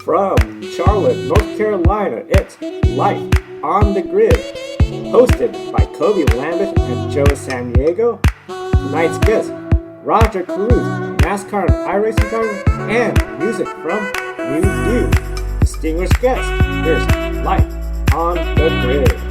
From Charlotte, North Carolina, it's Life on the Grid, hosted by Kobe Lambeth and Joe San Diego. Tonight's guest, Rajah Caruth, NASCAR and iRacing driver, and music from New View. Distinguished guest, here's Life on the Grid.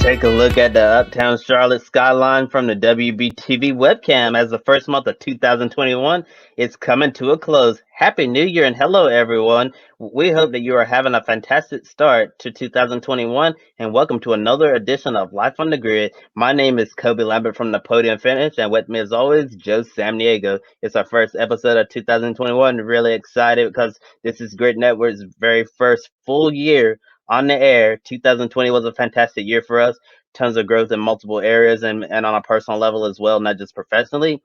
Take a look at the uptown Charlotte skyline from the WBTV webcam as the first month of 2021 is coming to a close. Happy New Year and hello, everyone. We hope that you are having a fantastic start to 2021 and welcome to another edition of Life on the Grid. My name is Kobe Lambeth from the Podium Finish, and with me as always, Joe San Diego. It's our first episode of 2021. Really excited because this is Grid Network's very first full year on the air. 2020 was a fantastic year for us. Tons of growth in multiple areas and on a personal level as well, not just professionally.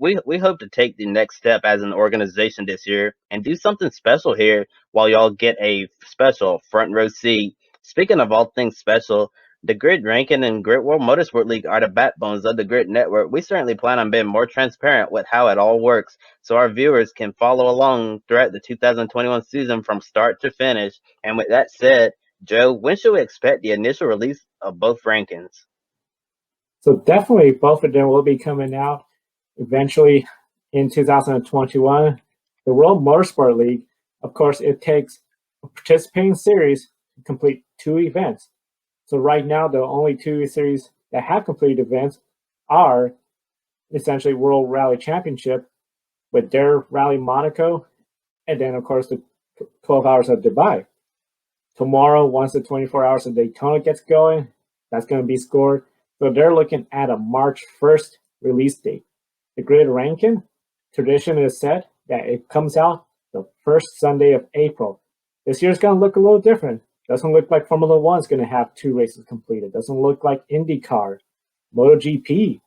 We hope to take the next step as an organization this year and do something special here while y'all get a special front row seat. Speaking of all things special, the Grid Ranking and Grid World Motorsport League are the backbones of the Grid Network. We certainly plan on being more transparent with how it all works so our viewers can follow along throughout the 2021 season from start to finish. And with that said, Joe, when should we expect the initial release of both rankings? So definitely both of them will be coming out eventually in 2021. The World Motorsport League, of course, it takes a participating series to complete 2 events. So right now, the only 2 series that have completed events are essentially World Rally Championship with their Rally Monaco, and then, of course, the 12 Hours of Dubai. Tomorrow, once the 24 Hours of Daytona gets going, that's going to be scored. So they're looking at a March 1st release date. The Grid Ranking tradition is set that it comes out the first Sunday of April. This year's going to look a little different. Doesn't look like Formula One is going to have 2 races completed. Doesn't look like IndyCar, MotoGP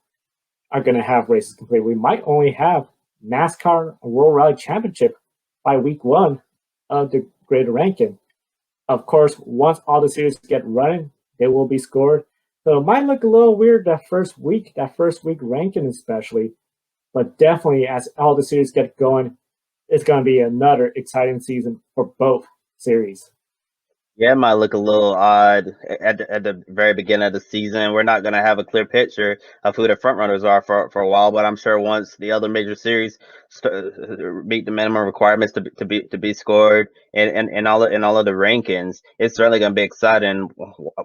are going to have races completed. We might only have NASCAR and World Rally Championship by week 1 of the Grid Ranking. Of course, once all the series get running, they will be scored. So it might look a little weird that first week ranking especially, but definitely as all the series get going, it's going to be another exciting season for both series. Yeah, it might look a little odd at the very beginning of the season. We're not going to have a clear picture of who the front runners are for a while, but I'm sure once the other major series meet the minimum requirements to be scored and all of the rankings, it's certainly going to be exciting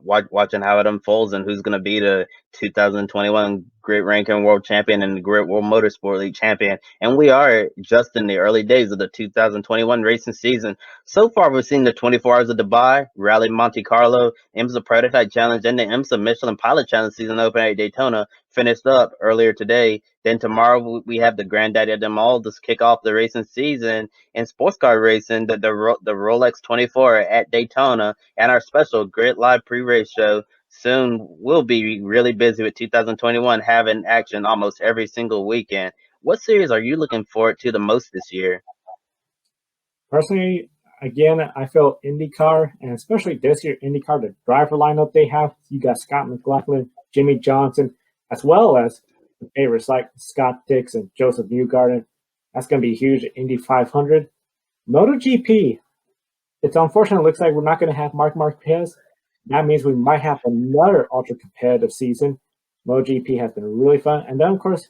watching how it unfolds and who's going to be the 2021 Grid Ranking World Champion and the Grid World Motorsport League Champion. And we are just in the early days of the 2021 racing season. So far, we've seen the 24 Hours of Dubai, Rally Monte Carlo, IMSA Prototype Challenge, and the IMSA Michelin Pilot Challenge season open at Daytona finished up earlier today. Then tomorrow we have the granddaddy of them all to kick off the racing season in sports car racing, the Rolex 24 at Daytona, and our special Grid Live pre-race show. Soon we'll be really busy with 2021 having action almost every single weekend. What series are you looking forward to the most this year? Personally, again, I feel IndyCar, and especially this year, IndyCar, the driver lineup they have, you got Scott McLaughlin, Jimmy Johnson, as well as the favorites like Scott Dix and Joseph Newgarden. That's going to be huge at Indy 500. MotoGP, it's unfortunate. It looks like we're not going to have Marc Marquez. That means we might have another ultra-competitive season. MotoGP has been really fun. And then, of course,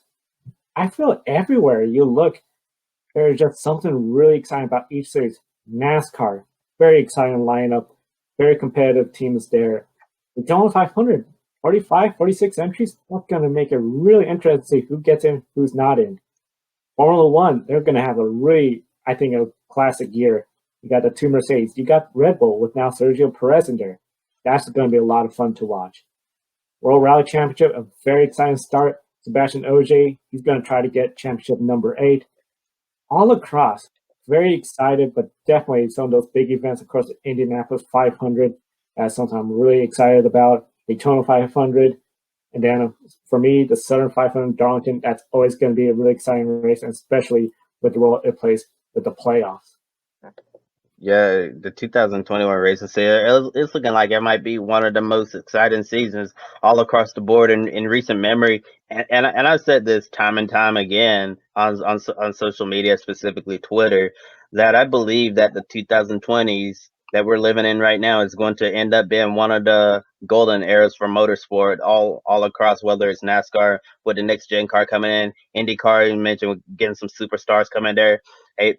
I feel everywhere you look, there's just something really exciting about each series. NASCAR, very exciting lineup, very competitive teams there. The Daytona 500, 45, 46 entries, that's going to make it really interesting to see who gets in, who's not in. Formula One, they're going to have a really, I think, a classic year. You got the 2 Mercedes. You got Red Bull with now Sergio Perez in there. That's going to be a lot of fun to watch. World Rally Championship, a very exciting start. Sebastian Ogier, he's going to try to get championship number 8. All across, very excited, but definitely some of those big events. Of course, the Indianapolis 500, that's something I'm really excited about. Daytona 500, and then for me, the Southern 500 Darlington, that's always going to be a really exciting race, and especially with the role it plays with the playoffs. Yeah, the 2021 racing season, it's looking like it might be one of the most exciting seasons all across the board in recent memory. And I've said this time and time again on social media, specifically Twitter, that I believe that the 2020s that we're living in right now is going to end up being one of the golden eras for motorsport all across, whether it's NASCAR with the next gen car coming in, IndyCar, you mentioned getting some superstars coming there, a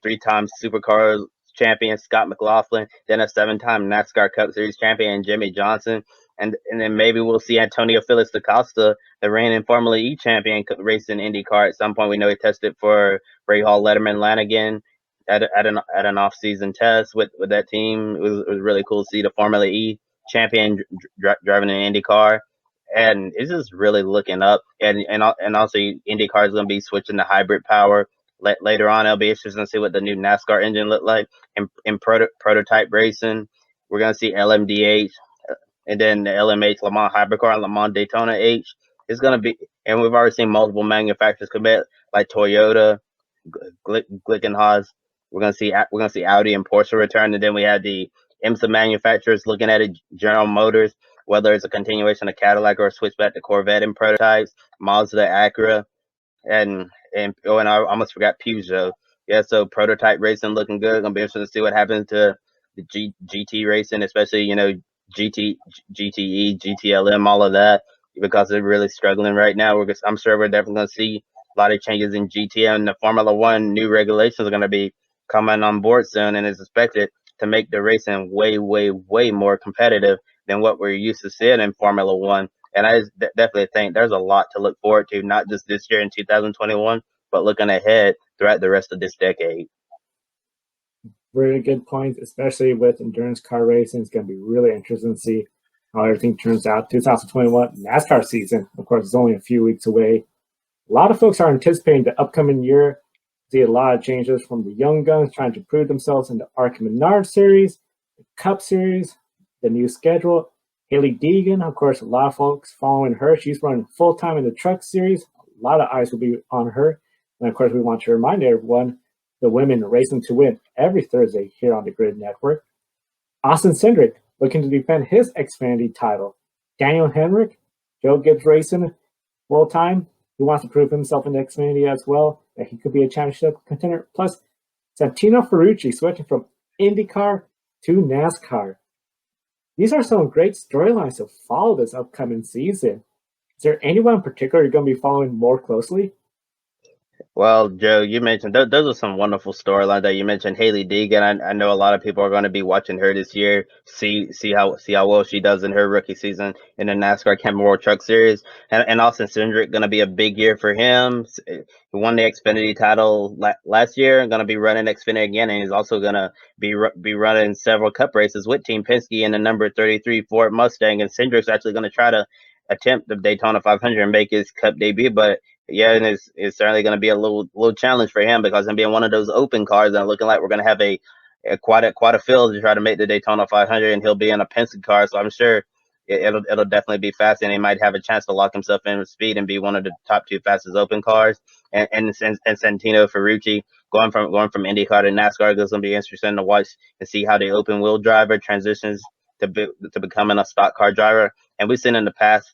three-time supercar champion Scott McLaughlin, then a seven-time NASCAR Cup Series champion Jimmy Johnson, and then maybe we'll see Antonio Felix da Costa, the reigning Formula E champion, racing IndyCar at some point. We know he tested for Ray Hall Letterman Lanigan at an off-season test with that team. It was really cool to see the Formula E champion driving an IndyCar. And it's just really looking up, and also IndyCar is going to be switching to hybrid power later on. It'll be interesting to see what the new NASCAR engine look like in prototype racing. We're going to see LMDH, and then the LMH Le Mans Hypercar and Le Mans Daytona H. It's going to be, and we've already seen multiple manufacturers commit, like Toyota, Glickenhaus. We're gonna see Audi and Porsche return, and then we had the IMSA manufacturers looking at it, General Motors, whether it's a continuation of Cadillac or a switch back to Corvette in prototypes, Mazda, Acura, and I almost forgot Peugeot. Yeah, so prototype racing looking good. Gonna be interesting to see what happens to the GT racing, especially GT GTE, GTLM, all of that, because they're really struggling right now. I'm sure we're definitely gonna see a lot of changes in GT, and the Formula One new regulations are gonna be coming on board soon, and is expected to make the racing way, way, way more competitive than what we're used to seeing in Formula One. And I definitely think there's a lot to look forward to, not just this year in 2021, but looking ahead throughout the rest of this decade. Very good point, especially with endurance car racing. It's going to be really interesting to see how everything turns out. 2021 NASCAR season, of course, is only a few weeks away. A lot of folks are anticipating the upcoming year. See a lot of changes from the young guns trying to prove themselves in the ARCA Menard Series, the Cup Series, the new schedule. Haley Deegan, of course, a lot of folks following her. She's running full-time in the Truck Series. A lot of eyes will be on her. And, of course, we want to remind everyone, the women racing to win every Thursday here on the Grid Network. Austin Cindric looking to defend his Xfinity title. Daniel Hemrick, Joe Gibbs Racing full-time. He wants to prove himself in the Xfinity as well, that he could be a championship contender. Plus, Santino Ferrucci switching from IndyCar to NASCAR. These are some great storylines to follow this upcoming season. Is there anyone in particular you're going to be following more closely? Well, Joe, you mentioned those are some wonderful storylines that you mentioned. Haley Deegan, I know a lot of people are going to be watching her this year. See how well she does in her rookie season in the NASCAR Camping World Truck Series, and Austin Cindric going to be a big year for him. He won the Xfinity title last year, going to be running Xfinity again, and he's also going to be running several Cup races with Team Penske in the number 33 Ford Mustang. And Cindric's actually going to try to attempt the Daytona 500 and make his Cup debut, but yeah, and it's certainly going to be a little challenge for him, because him being one of those open cars and looking like we're going to have quite a field to try to make the Daytona 500, and he'll be in a Penske car, so I'm sure it'll definitely be fast, and he might have a chance to lock himself in with speed and be one of the top two fastest open cars. And Santino Ferrucci going from IndyCar to NASCAR is going to be interesting to watch and see how the open wheel driver transitions to becoming a stock car driver. And we've seen in the past,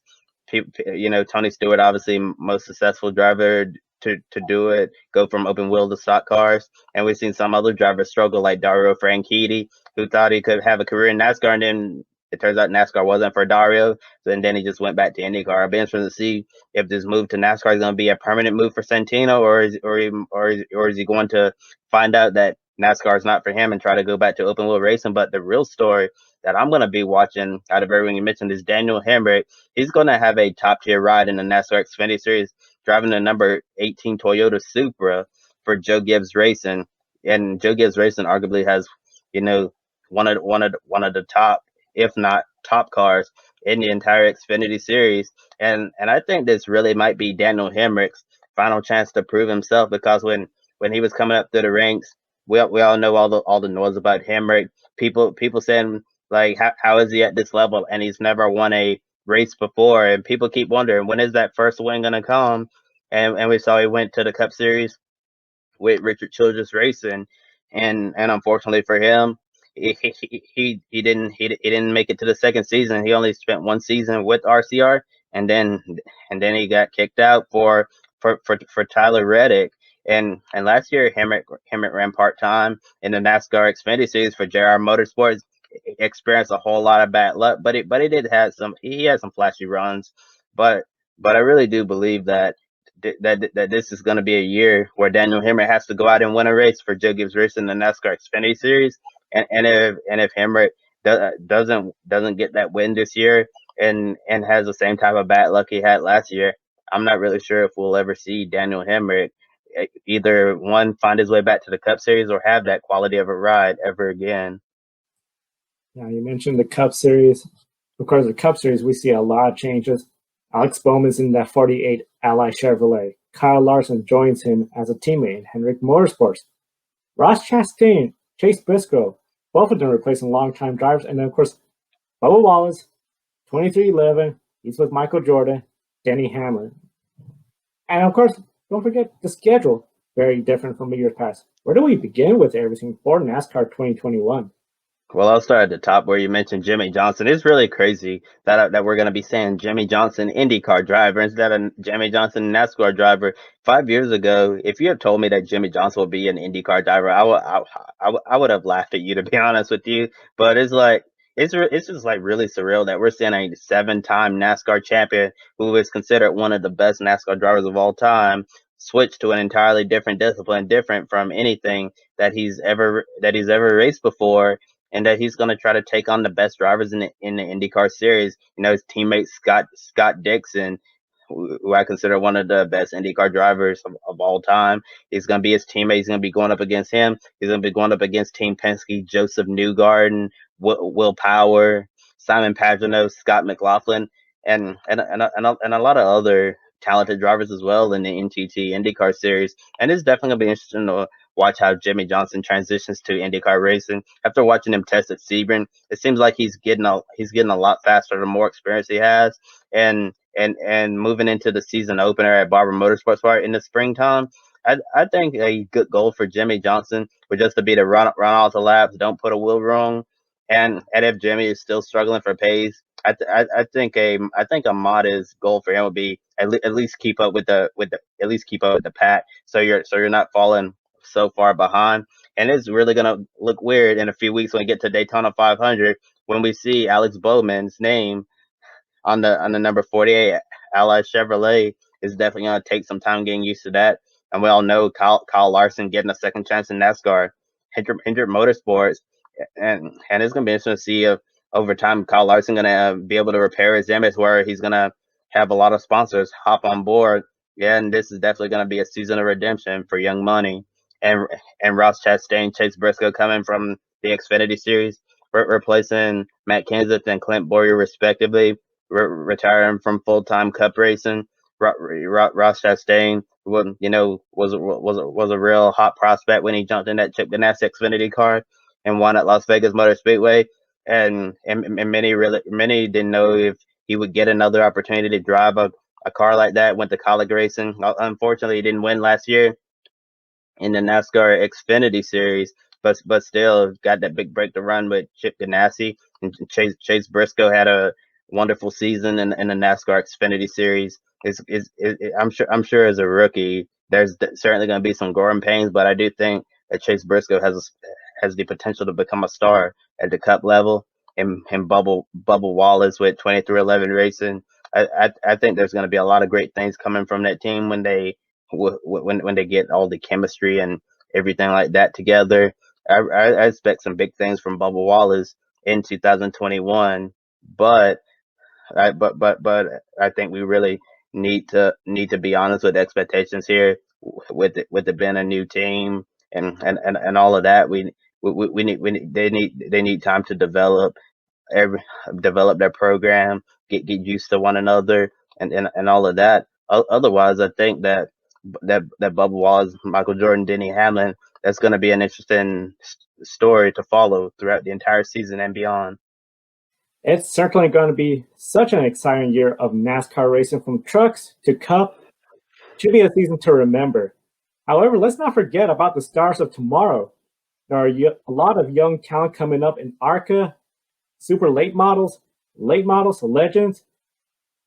Tony Stewart, obviously most successful driver to do it, go from open wheel to stock cars. And we've seen some other drivers struggle, like Dario Franchitti, who thought he could have a career in NASCAR, and then it turns out NASCAR wasn't for Dario. And then he just went back to IndyCar. I'll be interested to see if this move to NASCAR is going to be a permanent move for Santino, or is he going to find out that NASCAR is not for him and try to go back to open wheel racing. But the real story that I'm going to be watching out of everyone you mentioned is Daniel Hemrick. He's going to have a top tier ride in the NASCAR Xfinity Series, driving the number 18 Toyota Supra for Joe Gibbs Racing. And Joe Gibbs Racing arguably has, one of the top, if not top cars in the entire Xfinity Series. And I think this really might be Daniel Hemrick's final chance to prove himself, because when he was coming up through the ranks, we all know all the noise about Hemrick. People saying, like, how is he at this level, and he's never won a race before, and people keep wondering, when is that first win going to come? And we saw he went to the Cup Series with Richard Childress Racing, and unfortunately for him, he didn't make it to the second season. He only spent one season with RCR, and then he got kicked out for Tyler Reddick. And last year, Hemmert ran part time in the NASCAR Xfinity Series for JR Motorsports. Experienced a whole lot of bad luck, but he did have some. He had some flashy runs, but I really do believe that this is going to be a year where Daniel Hemrick has to go out and win a race for Joe Gibbs Racing in the NASCAR Xfinity Series, and if Hemrick doesn't get that win this year and has the same type of bad luck he had last year, I'm not really sure if we'll ever see Daniel Hemrick either one find his way back to the Cup Series or have that quality of a ride ever again. Now, you mentioned the Cup Series. Of course, the Cup Series, we see a lot of changes. Alex Bowman's in that 48 Ally Chevrolet. Kyle Larson joins him as a teammate in Hendrick Motorsports. Ross Chastain, Chase Briscoe, both of them replacing longtime drivers. And then, of course, Bubba Wallace, 2311. He's with Michael Jordan, Denny Hamlin. And, of course, don't forget the schedule. Very different from years past. Where do we begin with everything for NASCAR 2021? Well, I'll start at the top where you mentioned Jimmy Johnson. It's really crazy that we're going to be saying Jimmy Johnson IndyCar driver instead of Jimmy Johnson NASCAR driver. 5 years ago, if you had told me that Jimmy Johnson would be an IndyCar driver, I would have laughed at you, to be honest with you. But it's just like really surreal that we're seeing a 7-time NASCAR champion who is considered one of the best NASCAR drivers of all time switch to an entirely different discipline, different from anything that he's ever raced before, and that he's going to try to take on the best drivers in the IndyCar series. His teammate Scott Dixon, who I consider one of the best IndyCar drivers of all time. He's going to be his teammate. He's going to be going up against him. He's going to be going up against Team Penske, Joseph Newgarden, Will Power, Simon Pagenaud, Scott McLaughlin, and a lot of other talented drivers as well in the NTT IndyCar series. And it's definitely going to be interesting to watch how Jimmy Johnson transitions to IndyCar racing. After watching him test at Sebring, it seems like he's getting a lot faster the more experience he has. And moving into the season opener at Barber Motorsports Park in the springtime, I think a good goal for Jimmy Johnson would just to be to run all the laps, don't put a wheel wrong, and if Jimmy is still struggling for pace, I think a modest goal for him would be at least keep up with the pack, so you're not falling so far behind. And it's really gonna look weird in a few weeks when we get to Daytona 500 when we see Alex Bowman's name on the number 48 Ally Chevrolet. Is definitely gonna take some time getting used to that. And we all know Kyle Larson getting a second chance in NASCAR, Hendrick Motorsports, and it's gonna be interesting to see if over time Kyle Larson gonna be able to repair his image where he's gonna have a lot of sponsors hop on board. Yeah, and this is definitely gonna be a season of redemption for Young Money and Ross Chastain, Chase Briscoe coming from the Xfinity Series, replacing Matt Kenseth and Clint Bowyer respectively, retiring from full-time Cup racing. Ross Chastain, was a real hot prospect when he jumped in that Chip Ganassi Xfinity car and won at Las Vegas Motor Speedway, and many didn't know if he would get another opportunity to drive a car like that. Went to college racing. Unfortunately, he didn't win last year in the NASCAR Xfinity Series, but still got that big break to run with Chip Ganassi. And Chase Briscoe had a wonderful season in the NASCAR Xfinity Series. I'm sure as a rookie, there's certainly going to be some growing pains, but I do think that Chase Briscoe has the potential to become a star at the Cup level. And Bubba Wallace with 2311 Racing. I think there's going to be a lot of great things coming from that team when they get all the chemistry and everything like that together. I expect some big things from Bubba Wallace in 2021, but I think we really need to be honest with expectations here. With it being a new team and all of that, they need time to develop their program, get used to one another, and all of that. Otherwise, I think that Bubba Wallace, Michael Jordan, Denny Hamlin, that's going to be an interesting story to follow throughout the entire season and beyond. It's certainly going to be such an exciting year of NASCAR racing from trucks to Cup. Should be a season to remember. However, let's not forget about the stars of tomorrow. There are a lot of young talent coming up in ARCA, super late models, legends,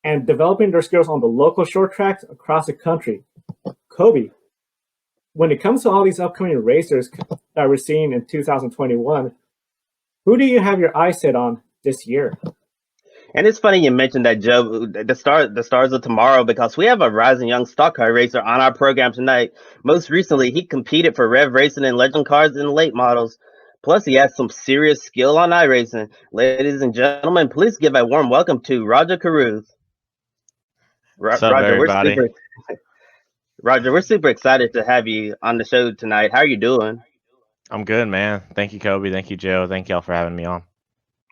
and developing their skills on the local short tracks across the country. Kobe, when it comes to all these upcoming racers that we're seeing in 2021, who do you have your eyes set on this year? And it's funny you mentioned that, Joe, the stars of tomorrow, because we have a rising young stock car racer on our program tonight. Most recently, he competed for Rev Racing and Legend Cars in late models. Plus, he has some serious skill on iRacing. Ladies and gentlemen, please give a warm welcome to Rajah Caruth. What's up, Roger, everybody? We're super excited to have you on the show tonight. How are you doing? I'm good, man. Thank you, Kobe. Thank you, Joe. Thank y'all for having me on.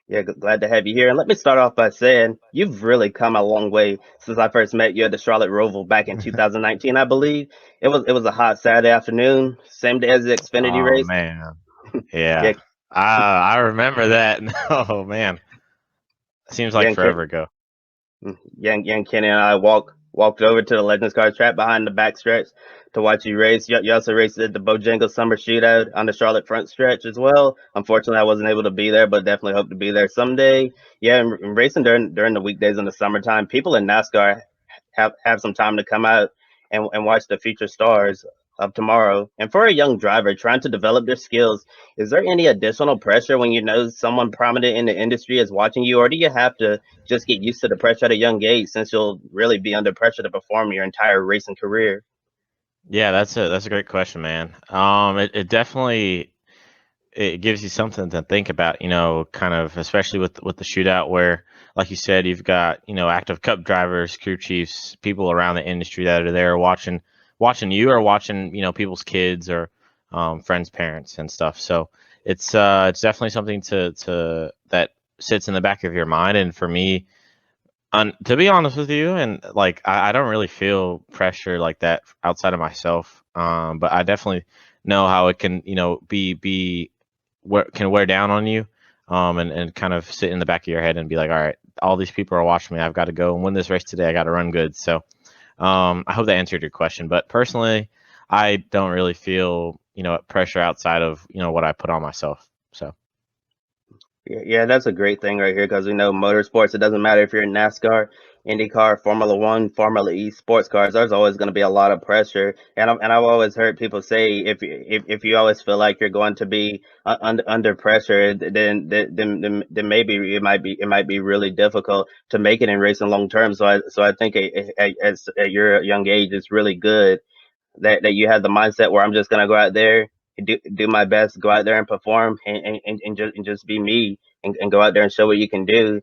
Yeah, glad to have you here. And let me start off by saying you've really come a long way since I first met you at the Charlotte Roval back in 2019, I believe. It was a hot Saturday afternoon, same day as the Xfinity Oh race. man, yeah. Yeah, I remember that. Oh man, seems like young forever Ken, ago. young Kenny and I walked over to the Legends Cars track behind the back stretch to watch you race. You also raced at the Bojangles Summer Shootout on the Charlotte front stretch as well. Unfortunately, I wasn't able to be there, but definitely hope to be there someday. Yeah, and racing during the weekdays in the summertime, people in NASCAR have some time to come out and watch the future stars of tomorrow. And for a young driver trying to develop their skills, is there any additional pressure when you know someone prominent in the industry is watching you, or do you have to just get used to the pressure at a young age, since you'll really be under pressure to perform your entire racing career? Yeah, that's a great question, man. It definitely it gives you something to think about, kind of, especially with the shootout where, like you said, you've got, active cup drivers, crew chiefs, people around the industry that are there watching you or watching, people's kids or friends' parents and stuff. So it's definitely something to that sits in the back of your mind. And for me, to be honest with you, and like I don't really feel pressure like that outside of myself. But I definitely know how it can, be can wear down on you, and kind of sit in the back of your head and be like, all right, all these people are watching me. I've got to go and win this race today. I got to run good. So I hope that answered your question. But personally, I don't really feel, pressure outside of, what I put on myself. So. Yeah, that's a great thing right here, because we know motorsports, it doesn't matter if you're in NASCAR, IndyCar, Formula One, Formula E, sports cars, there's always going to be a lot of pressure. And I've always heard people say if you always feel like you're going to be under pressure, then maybe it might be really difficult to make it in racing long term. So I think at your young age, it's really good that you have the mindset where I'm just gonna go out there and do my best, go out there and perform, and just be me, and go out there and show what you can do,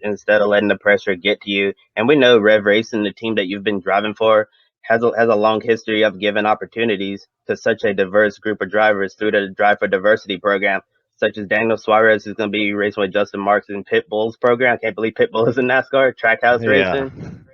instead of letting the pressure get to you. And we know Rev Racing, the team that you've been driving for, has a long history of giving opportunities to such a diverse group of drivers through the Drive for Diversity program, such as Daniel Suarez, who's going to be racing with Justin Marks in Pitbull's program. I can't believe Pitbull is in NASCAR, Trackhouse Yeah. Racing.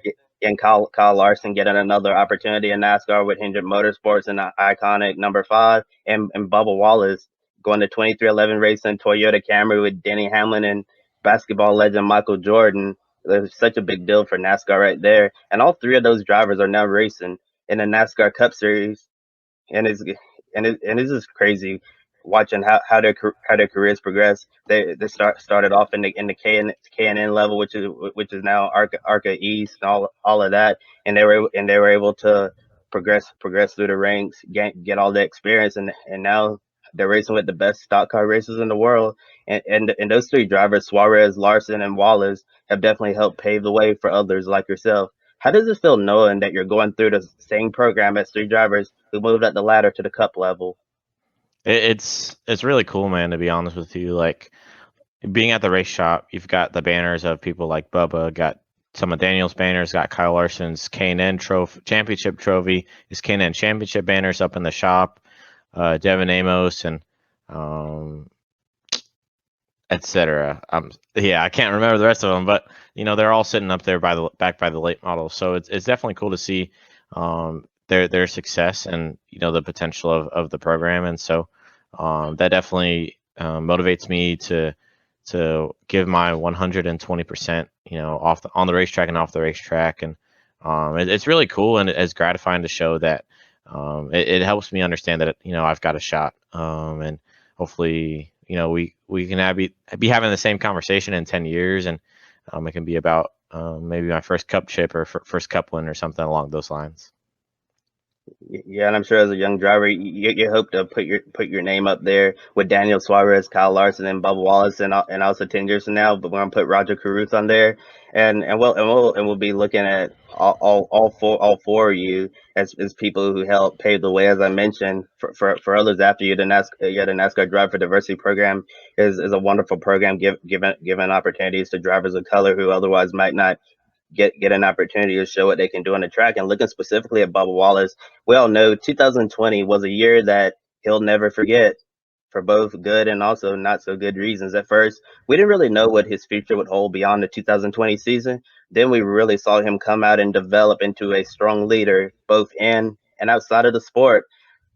And Kyle Larson getting another opportunity in NASCAR with Hendrick Motorsports and the iconic number 5, and Bubba Wallace going to 2311 racing Toyota Camry with Denny Hamlin and basketball legend Michael Jordan. It's such a big deal for NASCAR right there. And all three of those drivers are now racing in the NASCAR Cup Series, and it's just crazy watching how their careers progress. They started off in the K and N level, which is now Arca East and all of that, and they were able to progress through the ranks, get all the experience, and now they're racing with the best stock car racers in the world. And those three drivers, Suarez, Larson, and Wallace, have definitely helped pave the way for others like yourself. How does it feel knowing that you're going through the same program as three drivers who moved up the ladder to the cup level? It's really cool, man, to be honest with you. Like, being at the race shop, you've got the banners of people like Bubba, got some of Daniel's banners, got Kyle Larson's K&N championship trophy, his K&N championship banners up in the shop, Devin Amos, and etc. Yeah, I can't remember the rest of them, but they're all sitting up there back by the late model. So it's definitely cool to see their success and the potential of the program, and so that definitely motivates me to give my 120%, on the racetrack and off the racetrack, and it's really cool, and it's gratifying to show that it helps me understand that I've got a shot, and hopefully we can be having the same conversation in 10 years, and it can be about maybe my first cup chip or first cup win or something along those lines. Yeah, and I'm sure as a young driver, you hope to put your name up there with Daniel Suarez, Kyle Larson, and Bubba Wallace, and also 10 years from now. But we're gonna put Rajah Caruth on there, and we'll be looking at all four of you as people who helped pave the way, as I mentioned, for others after you. The NASCAR Drive for Diversity program is a wonderful program, giving opportunities to drivers of color who otherwise might not get an opportunity to show what they can do on the track. And looking specifically at Bubba Wallace, we all know 2020 was a year that he'll never forget for both good and also not so good reasons. At first, we didn't really know what his future would hold beyond the 2020 season. Then we really saw him come out and develop into a strong leader, both in and outside of the sport,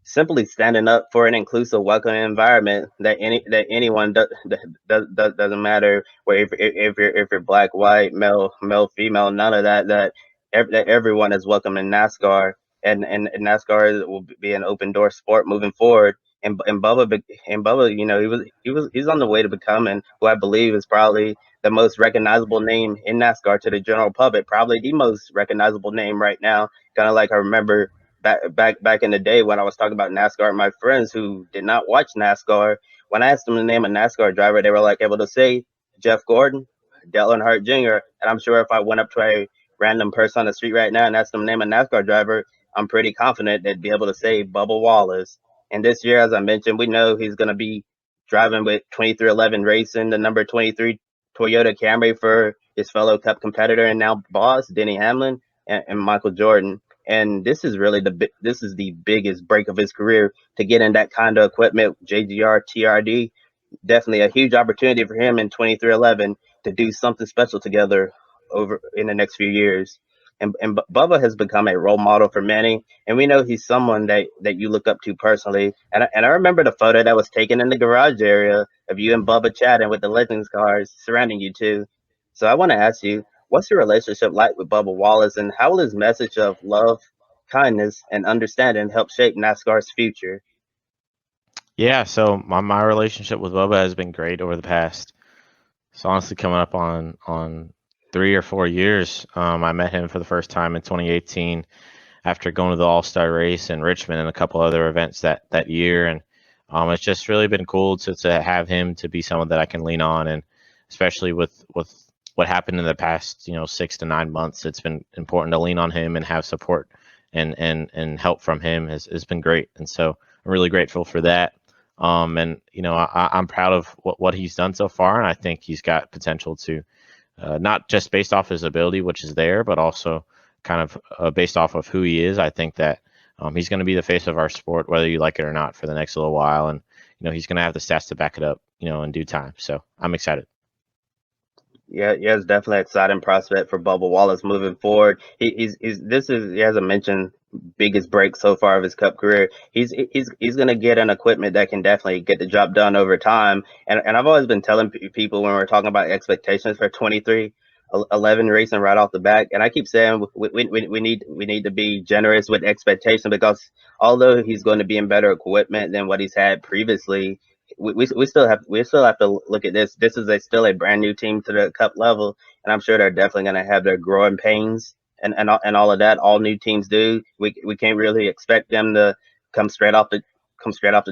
simply standing up for an inclusive, welcoming environment that anyone doesn't matter where if you're black, white, male, female, none of that. That everyone is welcome in NASCAR, and NASCAR will be an open door sport moving forward. And Bubba, he's on the way to becoming who I believe is probably the most recognizable name in NASCAR to the general public, probably the most recognizable name right now. Kind of like I remember back in the day when I was talking about NASCAR, my friends who did not watch NASCAR, when I asked them to name a NASCAR driver, they were like able to say Jeff Gordon, Dale Earnhardt Jr. And I'm sure if I went up to a random person on the street right now and asked them to name a NASCAR driver, I'm pretty confident they'd be able to say Bubba Wallace. And this year, as I mentioned, we know he's going to be driving with 2311 Racing, the number 23 Toyota Camry for his fellow Cup competitor and now boss, Denny Hamlin, and Michael Jordan. And this is really the biggest break of his career to get in that kind of equipment. JGR, TRD, definitely a huge opportunity for him in 2311 to do something special together over in the next few years. And Bubba has become a role model for many, and we know he's someone that you look up to personally. And I remember the photo that was taken in the garage area of you and Bubba chatting with the Legends cars surrounding you two. So I want to ask you, what's your relationship like with Bubba Wallace, and how will his message of love, kindness, and understanding help shape NASCAR's future? Yeah, so my relationship with Bubba has been great over the past. It's honestly coming up on 3 or 4 years. I met him for the first time in 2018 after going to the All-Star race in Richmond and a couple other events that year, and it's just really been cool to have him to be someone that I can lean on, and especially with what happened in the past 6 to 9 months, it's been important to lean on him and have support and help from him has been great, and so I'm really grateful for that. And I'm proud of what he's done so far, and I think he's got potential to not just based off his ability, which is there, but also kind of based off of who he is. I think that he's going to be the face of our sport, whether you like it or not, for the next little while, and he's going to have the stats to back it up, in due time. So I'm excited. Yeah, it's definitely an exciting prospect for Bubba Wallace moving forward. As I mentioned, biggest break so far of his Cup career. He's gonna get an equipment that can definitely get the job done over time. And I've always been telling people when we're talking about expectations for 2311 racing right off the back, and I keep saying we need to be generous with expectations, because although he's going to be in better equipment than what he's had previously, we still have to look at this. This is still a brand new team to the Cup level, and I'm sure they're definitely going to have their growing pains and all of that. All new teams do. We can't really expect them to come straight off the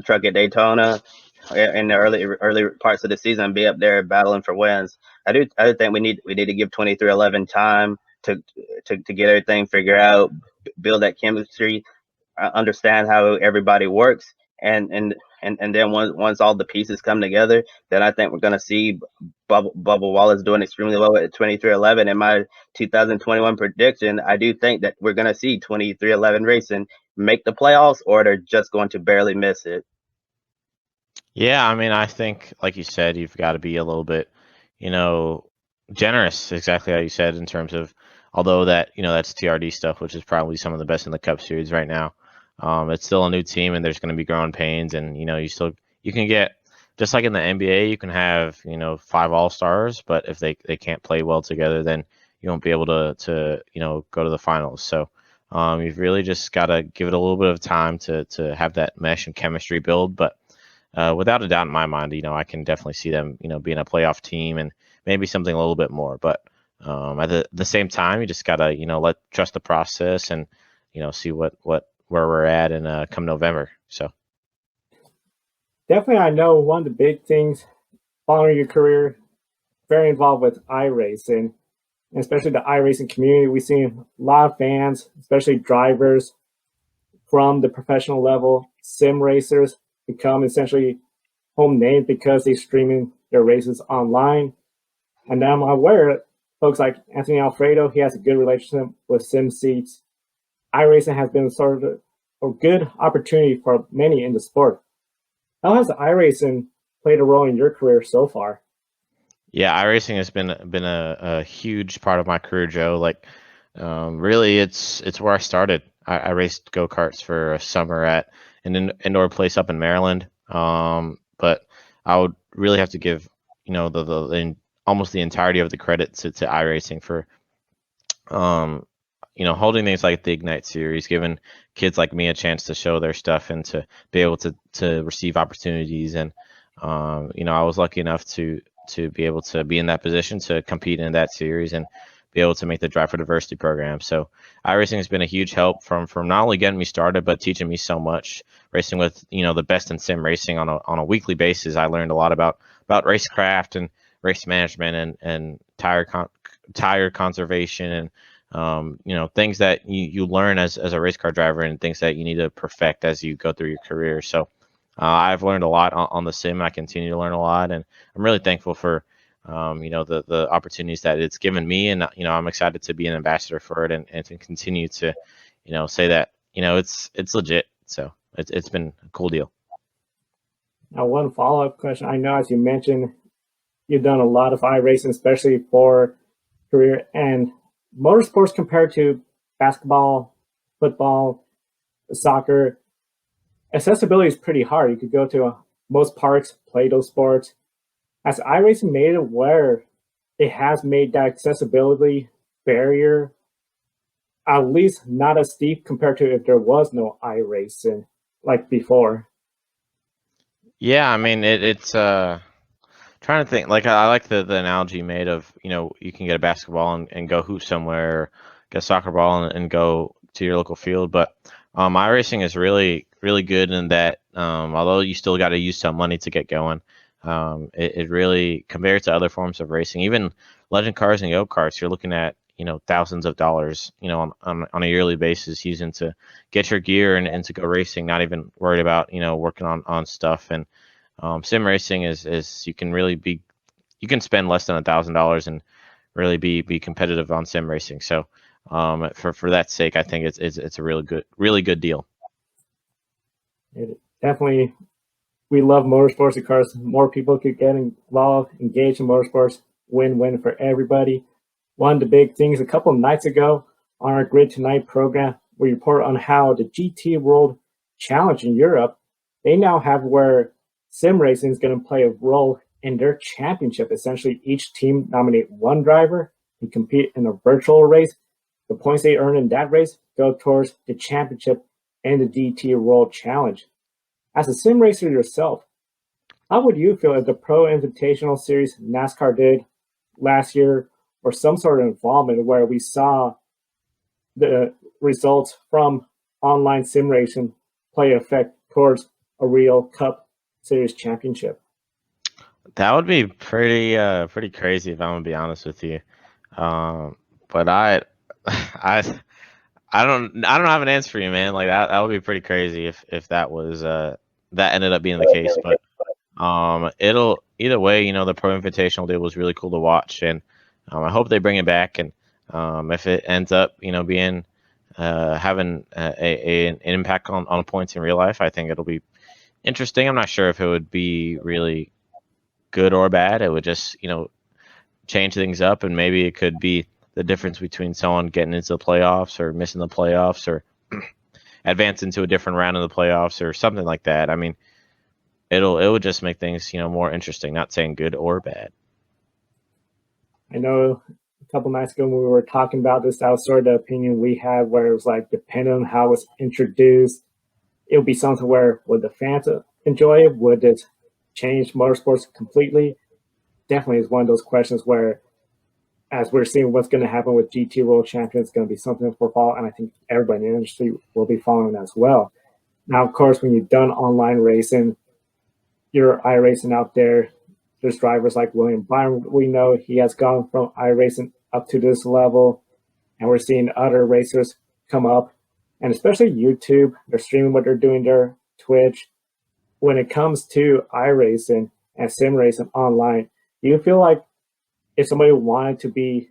truck at Daytona in the early parts of the season and be up there battling for wins. I do think we need to give 2311 time to get everything figured out, build that chemistry, understand how everybody works, and then once all the pieces come together, then I think we're going to see Bubba Wallace doing extremely well at 2311. In my 2021 prediction, I do think that we're going to see 2311 racing make the playoffs, or they're just going to barely miss it. Yeah, I mean, I think, like you said, you've got to be a little bit, generous, exactly how you said, in terms of, although that's TRD stuff, which is probably some of the best in the Cup Series right now. It's still a new team, and there's going to be growing pains, and you can get, just like in the NBA, you can have 5 All-Stars, but if they can't play well together, then you won't be able to go to the finals. So You've really just got to give it a little bit of time to have that mesh and chemistry build. But without a doubt in my mind, I can definitely see them, being a playoff team and maybe something a little bit more. But at the same time, you just gotta, trust the process and, see where we're at and come November. So Definitely, I know one of the big things following your career, very involved with iRacing, and especially the iRacing community. We've seen a lot of fans, especially drivers from the professional level, sim racers, become essentially home names because they're streaming their races online. And I'm aware folks like Anthony Alfredo, he has a good relationship with sim seats. iRacing has been sort of a good opportunity for many in the sport. How has iRacing played a role in your career so far? yeah, iRacing has been a huge part of my career, Joe. Like, really, it's where I started. I raced go karts for a summer at an indoor place up in Maryland. But I would really have to give, almost the entirety of the credit to iRacing for, um, holding things like the Ignite series, giving kids like me a chance to show their stuff and to be able to receive opportunities. And I was lucky enough to be able to be in that position to compete in that series and be able to make the Drive for Diversity program. So iRacing has been a huge help from not only getting me started but teaching me so much. Racing with the best in sim racing on a weekly basis, I learned a lot about racecraft and race management and tire conservation and things that you learn as a race car driver and things that you need to perfect as you go through your career. So I've learned a lot on the sim. I continue to learn a lot, and I'm really thankful for the opportunities that it's given me, and I'm excited to be an ambassador for it and to continue to say that it's legit. So it's been a cool deal. Now, one follow up question. I know, as you mentioned, you've done a lot of iRacing, especially for career and motorsports compared to basketball, football, soccer. Accessibility is pretty hard. You could go to most parks, play those sports. As iRacing made it where it has made that accessibility barrier at least not as steep compared to if there was no iRacing like before. Yeah, I mean it's trying to think. Like I like the analogy you made of you can get a basketball and go hoop somewhere, or get a soccer ball and go to your local field. But iRacing is really good in that although you still got to use some money to get going, it really, compared to other forms of racing, even legend cars and go karts, you're looking at thousands of dollars on a yearly basis using to get your gear and to go racing, not even worried about working on stuff. And sim racing is you can spend less than $1,000 and really be competitive on sim racing. So for that sake, I think it's a really good deal. It definitely, we love motorsports because more people could get involved, engaged in motorsports, win-win for everybody. One of the big things a couple of nights ago on our Grid Tonight program, we report on how the GT World Challenge in Europe, they now have where sim racing is going to play a role in their championship. Essentially, each team nominate one driver and compete in a virtual race. The points they earn in that race go towards the championship and the GT World Challenge. As a sim racer yourself, how would you feel if the Pro Invitational Series NASCAR did last year, or some sort of involvement where we saw the results from online sim racing play effect towards a real Cup Series championship? That would be pretty crazy if I'm gonna be honest with you. But I I don't have an answer for you, man. Like that would be pretty crazy if that was that ended up being the case. But it'll either way, the Pro Invitational deal was really cool to watch, and I hope they bring it back. And if it ends up, being having an impact on points in real life, I think it'll be interesting. I'm not sure if it would be really good or bad. It would just, change things up, and maybe it could be the difference between someone getting into the playoffs or missing the playoffs or advancing to a different round of the playoffs or something like that. I mean, it would just make things, more interesting, not saying good or bad. I know couple nights ago when we were talking about this. That was sort of the opinion we had, where it was like, depending on how it was introduced, it would be something where would the fans enjoy it? Would it change motorsports completely? Definitely is one of those questions where, as we're seeing what's going to happen with GT World Champions, it's going to be something for fall, and I think everybody in the industry will be following as well. Now, of course, when you've done online racing, you're iRacing out there. There's drivers like William Byron. We know he has gone from iRacing up to this level, and we're seeing other racers come up, and especially YouTube. They're streaming what they're doing there, Twitch. When it comes to iRacing and sim racing online, do you feel like if somebody wanted to be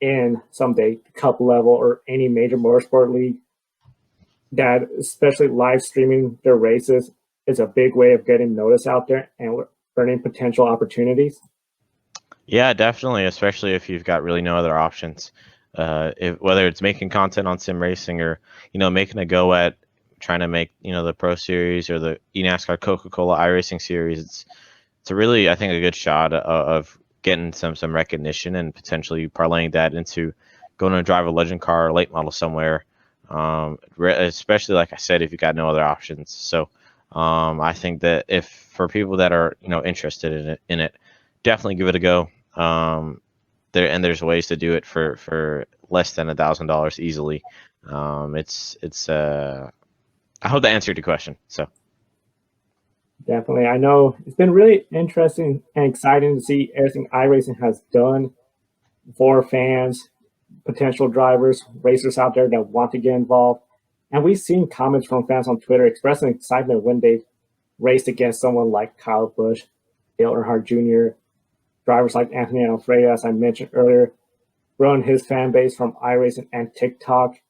in someday Cup level or any major motorsport league, that especially live streaming their races is a big way of getting noticed out there and earning potential opportunities? Yeah, definitely, especially if you've got really no other options. Whether it's making content on sim racing or, making a go at trying to make, the Pro Series or the NASCAR Coca-Cola iRacing Series, it's a really, I think, a good shot of getting some recognition and potentially parlaying that into going to drive a legend car or late model somewhere. Especially, like I said, if you got no other options. So I think that if for people that are interested in it, definitely give it a go. There's ways to do it for less than $1,000 easily. I hope that answered your question. So Definitely. I know it's been really interesting and exciting to see everything iRacing has done for fans, potential drivers, racers out there that want to get involved. And we've seen comments from fans on Twitter expressing excitement when they've raced against someone like Kyle Busch, Dale Earnhardt Jr., drivers like Anthony Alfredo, as I mentioned earlier, growing his fan base from iRacing and TikTok.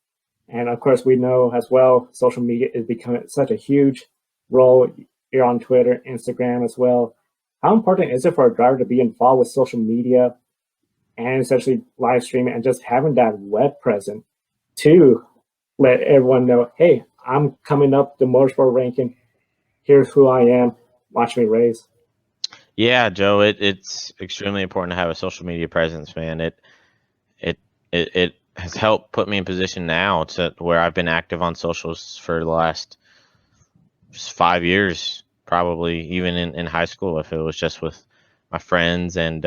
And of course, we know as well, social media is becoming such a huge role. You're on Twitter, Instagram as well. How important is it for a driver to be involved with social media and essentially live streaming and just having that web presence to let everyone know, hey, I'm coming up the motorsport ranking. Here's who I am. Watch me race. yeah, Joe, it's extremely important to have a social media presence, man. It has helped put me in position now to where I've been active on socials for the last 5 years, probably even in high school, if it was just with my friends and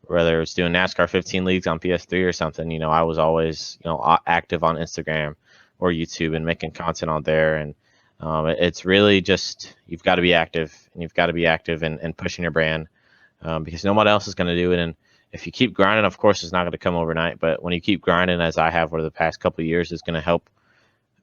whether it's doing NASCAR 15 leagues on PS3 or something, I was always, active on Instagram or YouTube and making content on there. And it's really just, you've got to be active, and you've got to be active and pushing your brand because no one else is going to do it. And if you keep grinding, of course, it's not going to come overnight. But when you keep grinding, as I have over the past couple of years, it's going to help.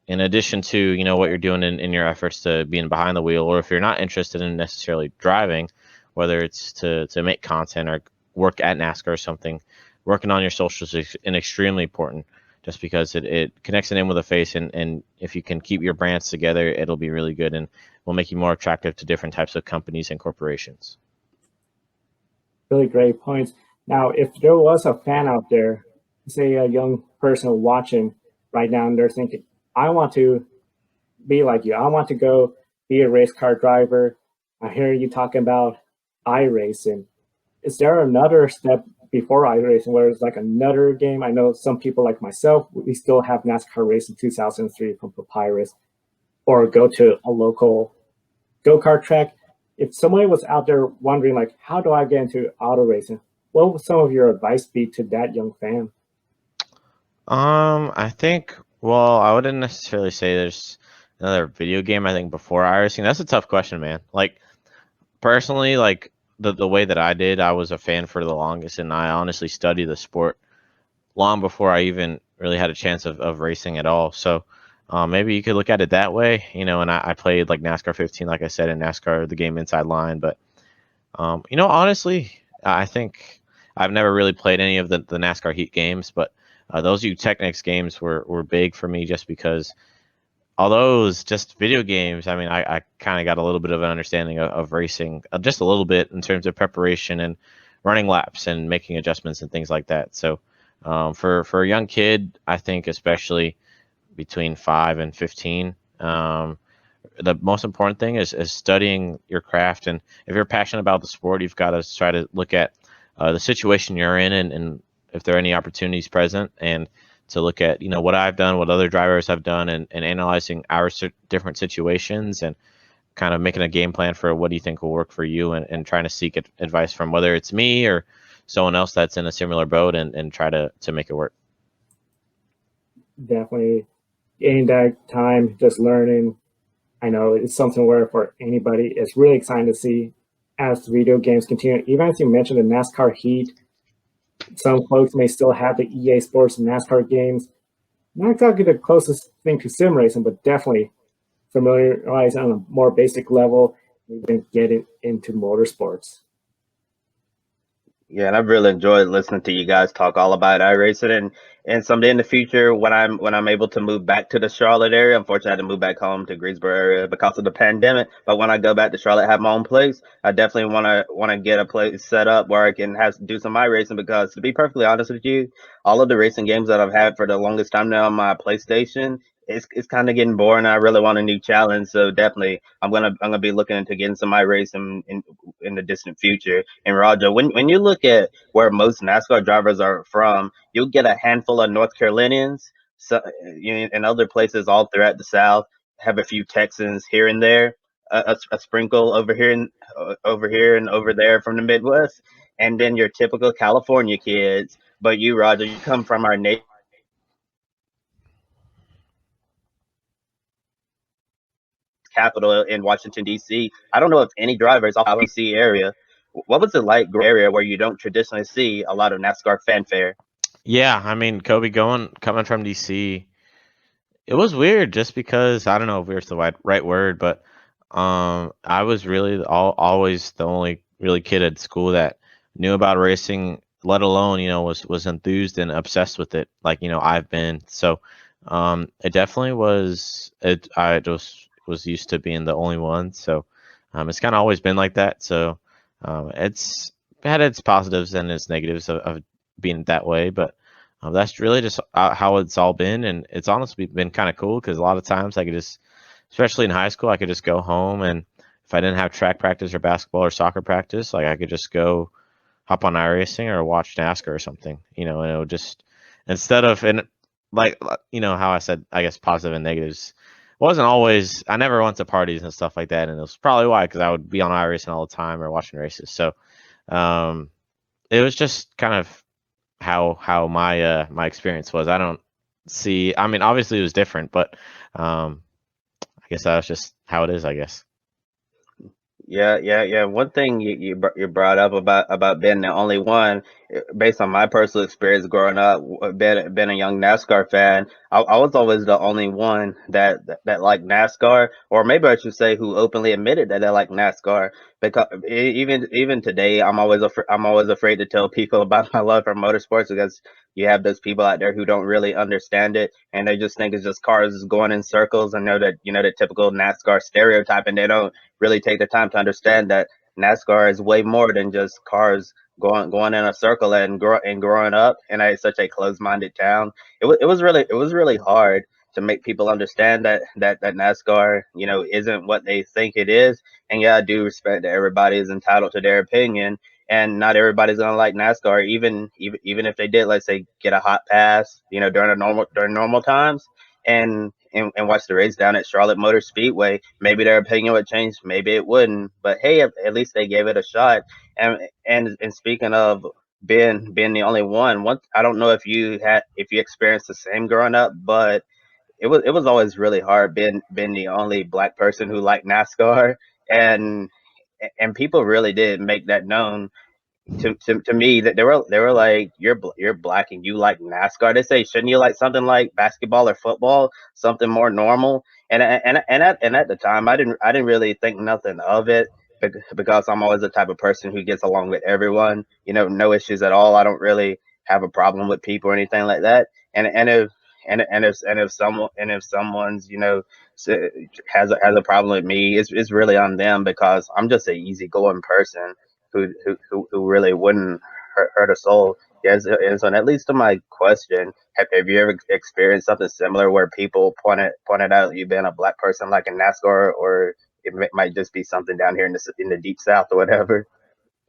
In addition to, what you're doing in your efforts to being behind the wheel, or if you're not interested in necessarily driving, whether it's to make content or work at NASCAR or something, working on your socials is extremely important just because it connects a name with a face. And if you can keep your brands together, it'll be really good and will make you more attractive to different types of companies and corporations. Really great points. Now, if there was a fan out there, say a young person watching right now, and they're thinking, I want to be like you. I want to go be a race car driver. I hear you talking about iRacing. Is there another step before iRacing where it's like another game? I know some people like myself, we still have NASCAR Racing 2003 from Papyrus, or go to a local go-kart track. If somebody was out there wondering, like, how do I get into auto racing? What would some of your advice be to that young fan? I think, well, I wouldn't necessarily say there's another video game. I think before iRacing, that's a tough question, man. Like personally, like the way that I did, I was a fan for the longest, and I honestly studied the sport long before I even really had a chance of racing at all. So maybe you could look at it that way, and I played like NASCAR 15, like I said, in NASCAR, the game Inside Line. But, honestly, I think I've never really played any of the NASCAR Heat games, but those Technics games were big for me just because although it was just video games, I mean, I kind of got a little bit of an understanding of racing, just a little bit in terms of preparation and running laps and making adjustments and things like that. So for a young kid, I think especially between 5 and 15, the most important thing is studying your craft. And if you're passionate about the sport, you've got to try to look at the situation you're in and if there are any opportunities present, and to look at what I've done, what other drivers have done, and analyzing our different situations, and kind of making a game plan for what do you think will work for you, and trying to seek advice from whether it's me or someone else that's in a similar boat, and try to make it work. Definitely getting that time, just learning. I know it's something where for anybody, it's really exciting to see as video games continue. Even as you mentioned the NASCAR Heat, some folks may still have the EA Sports NASCAR games. Not exactly the closest thing to sim racing, but definitely familiarize on a more basic level, even getting into motorsports. Yeah, and I've really enjoyed listening to you guys talk all about iRacing, and someday in the future when I'm able to move back to the Charlotte area. Unfortunately, I had to move back home to Greensboro area because of the pandemic. But when I go back to Charlotte, have my own place, I definitely wanna get a place set up where I can do some iRacing, because to be perfectly honest with you, all of the racing games that I've had for the longest time now on my PlayStation, it's kind of getting boring. I really want a new challenge, so definitely I'm gonna be looking into getting some iRacing in the distant future. And Raja, when you look at where most NASCAR drivers are from, you'll get a handful of North Carolinians, so and other places all throughout the South. Have a few Texans here and there, a sprinkle over here and over there from the Midwest, and then your typical California kids. But you, Roger, you come from our native capital in Washington D.C. I don't know if any drivers off the D.C. area. What was it like area where you don't traditionally see a lot of NASCAR fanfare? Yeah, I mean, Kobe coming from DC, it was weird just because I don't know if weird's the right word, but I was really always the only really kid at school that knew about racing, let alone was enthused and obsessed with it, like I've been. So it definitely was. I just was used to being the only one, so it's kind of always been like that. So it's had its positives and its negatives of being that way, but that's really just how it's all been, and it's honestly been kind of cool because a lot of times I could just, especially in high school, I could just go home, and if I didn't have track practice or basketball or soccer practice, like I could just go hop on iRacing or watch NASCAR or something, and it would just, instead of, and like how I said, I guess positive and negatives. It wasn't always. I never went to parties and stuff like that, and it was probably why, because I would be on iRacing all the time or watching races. So um, it was just kind of how my experience was. I don't see. I mean, obviously it was different, but I guess that was just how it is, I guess. Yeah. One thing you brought up about being the only one, based on my personal experience growing up, being a young NASCAR fan, I was always the only one that liked NASCAR, or maybe I should say, who openly admitted that they like NASCAR. Because even today, I'm always afraid to tell people about my love for motorsports, because you have those people out there who don't really understand it, and they just think it's just cars going in circles, and know that the typical NASCAR stereotype, and they don't really take the time to understand that NASCAR is way more than just cars going in a circle, and growing up in such a closed-minded town. It was really hard to make people understand that NASCAR isn't what they think it is. And yeah, I do respect that everybody is entitled to their opinion, and not everybody's gonna like NASCAR, even if they did, let's say, get a hot pass, during normal times, and watch the race down at Charlotte Motor Speedway. Maybe their opinion would change, maybe it wouldn't. But hey, at least they gave it a shot. And speaking of being the only one, I don't know if you experienced the same growing up, but it was always really hard being the only black person who liked NASCAR, and and people really did make that known to me, that they were like, you're black and you like NASCAR. They say, shouldn't you like something like basketball or football, something more normal? And at the time, I didn't really think nothing of it, because I'm always the type of person who gets along with everyone. No issues at all. I don't really have a problem with people or anything like that. And if someone's s- has a problem with me, it's really on them, because I'm just an easygoing person who really wouldn't hurt a soul. Yes, and so, and that leads to my question: Have you ever experienced something similar where people pointed out you being a black person, like in NASCAR, or might just be something down here in the deep South or whatever?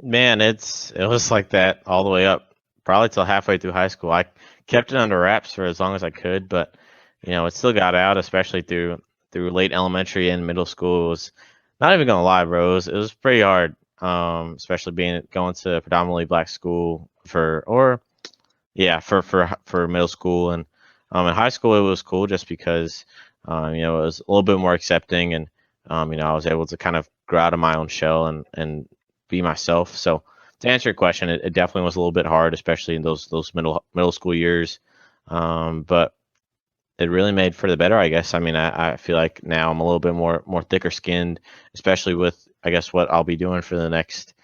Man, it was like that all the way up probably till halfway through high school. I kept it under wraps for as long as I could, but it still got out, especially through late elementary and middle school. It was not even gonna lie, bro. It was pretty hard, especially going to a predominantly black school for middle school, and in high school it was cool just because it was a little bit more accepting, and I was able to kind of grow out of my own shell and be myself. So to answer your question, it definitely was a little bit hard, especially in those middle school years, but it really made for the better, I guess. I mean, I feel like now I'm a little bit more thicker skinned, especially with, I guess, what I'll be doing for the next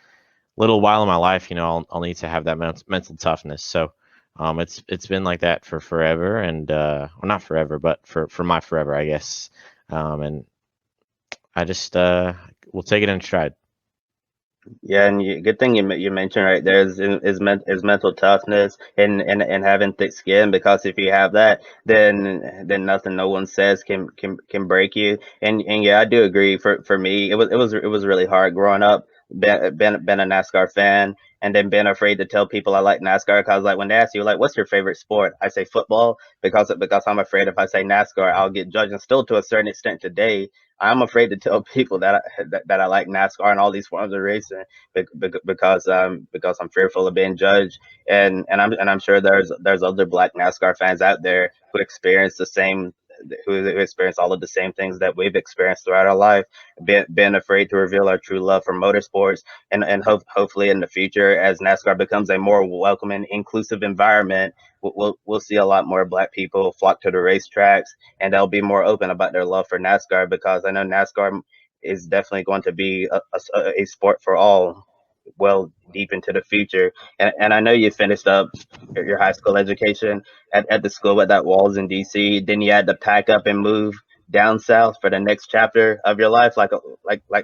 little while in my life. I'll need to have that mental toughness. So it's been like that for forever, and well, not forever, but for my forever, I guess. And I just will take it in stride. Yeah, and good thing you mentioned right there is mental toughness and having thick skin, because if you have that, then nothing no one says can break you. And yeah, I do agree. For me, it was really hard growing up. Been a NASCAR fan, and then being afraid to tell people I like NASCAR, because like when they ask you like what's your favorite sport, I say football, because I'm afraid if I say NASCAR I'll get judged. And still to a certain extent today, I'm afraid to tell people that I like NASCAR and all these forms of racing, because I'm fearful of being judged. And I'm sure there's other Black NASCAR fans out there who experience the same, who experience all of the same things that we've experienced throughout our life, being afraid to reveal our true love for motorsports. And hopefully in the future, as NASCAR becomes a more welcoming, inclusive environment, we'll see a lot more Black people flock to the racetracks, and they'll be more open about their love for NASCAR, because I know NASCAR is definitely going to be a sport for all, well deep into the future. And I know you finished up your high school education at the school at that Walls in DC. Then you had to pack up and move down south for the next chapter of your life, like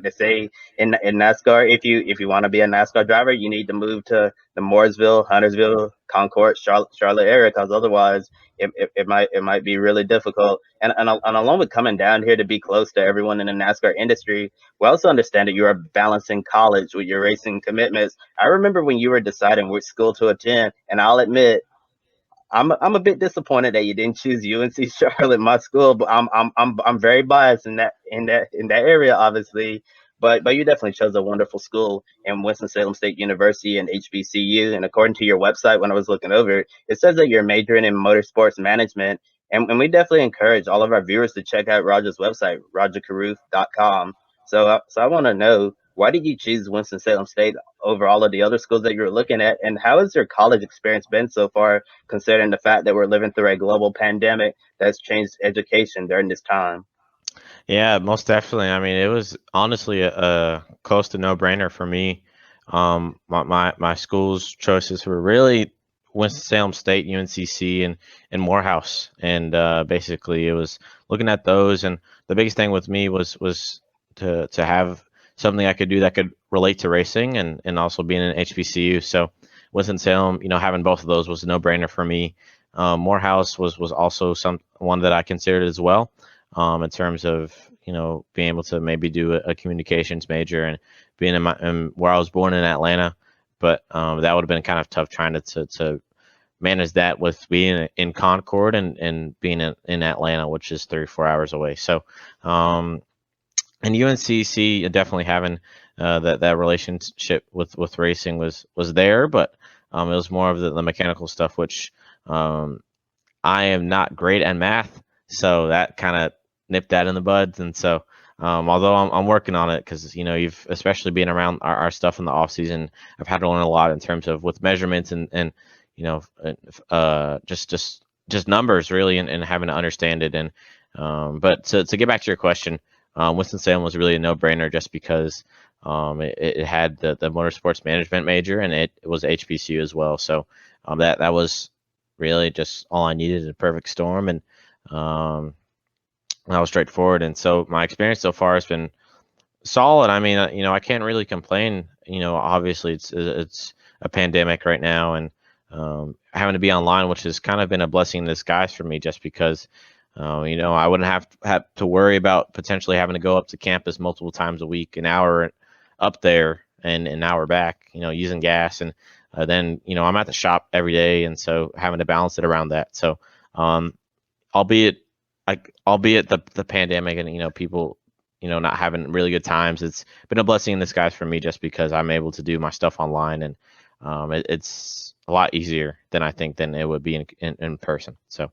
they say in NASCAR. If you want to be a NASCAR driver, you need to move to the Mooresville, Huntersville, Concord, Charlotte area, because otherwise it might be really difficult. And along with coming down here to be close to everyone in the NASCAR industry, we also understand that you are balancing college with your racing commitments. I remember when you were deciding which school to attend, and I'll admit I'm a bit disappointed that you didn't choose UNC Charlotte, my school, but I'm very biased in that area, obviously. But you definitely chose a wonderful school in Winston-Salem State University and HBCU. And according to your website, when I was looking over it, it says that you're majoring in motorsports management. And we definitely encourage all of our viewers to check out Rajah's website, rajahcaruth.com. So I want to know, why did you choose Winston-Salem State over all of the other schools that you were looking at? And how has your college experience been so far, considering the fact that we're living through a global pandemic that's changed education during this time? Yeah, most definitely. I mean, it was honestly a close to no-brainer for me. My school's choices were really Winston-Salem State, UNCC, and Morehouse, and basically it was looking at those. And the biggest thing with me was to have something I could do that could relate to racing, and also being an HBCU. So Winston-Salem, having both of those was a no-brainer for me. Morehouse was also one that I considered as well, in terms of being able to maybe do a communications major and being in where I was born in Atlanta. But that would have been kind of tough trying to manage that with being in Concord and being in Atlanta, which is 3 or 4 hours away. So and UNCC, definitely having that relationship with racing was there, but it was more of the mechanical stuff, which I am not great at math, so that kind of nipped that in the buds. And so, although I'm working on it, because you've, especially being around our stuff in the off season, I've had to learn a lot in terms of with measurements and just numbers really, and having to understand it. And but to get back to your question, Winston-Salem was really a no-brainer, just because it had the motorsports management major, and it was HBCU as well. So that was really just all I needed, a perfect storm, and that was straightforward. And so my experience so far has been solid. I mean, I can't really complain. Obviously it's a pandemic right now, and having to be online, which has kind of been a blessing in disguise for me, just because I wouldn't have to worry about potentially having to go up to campus multiple times a week, an hour up there and an hour back, using gas. And then I'm at the shop every day, and so having to balance it around that. So albeit the pandemic and people not having really good times, it's been a blessing in disguise for me, just because I'm able to do my stuff online, and it's a lot easier than I think than it would be in person. So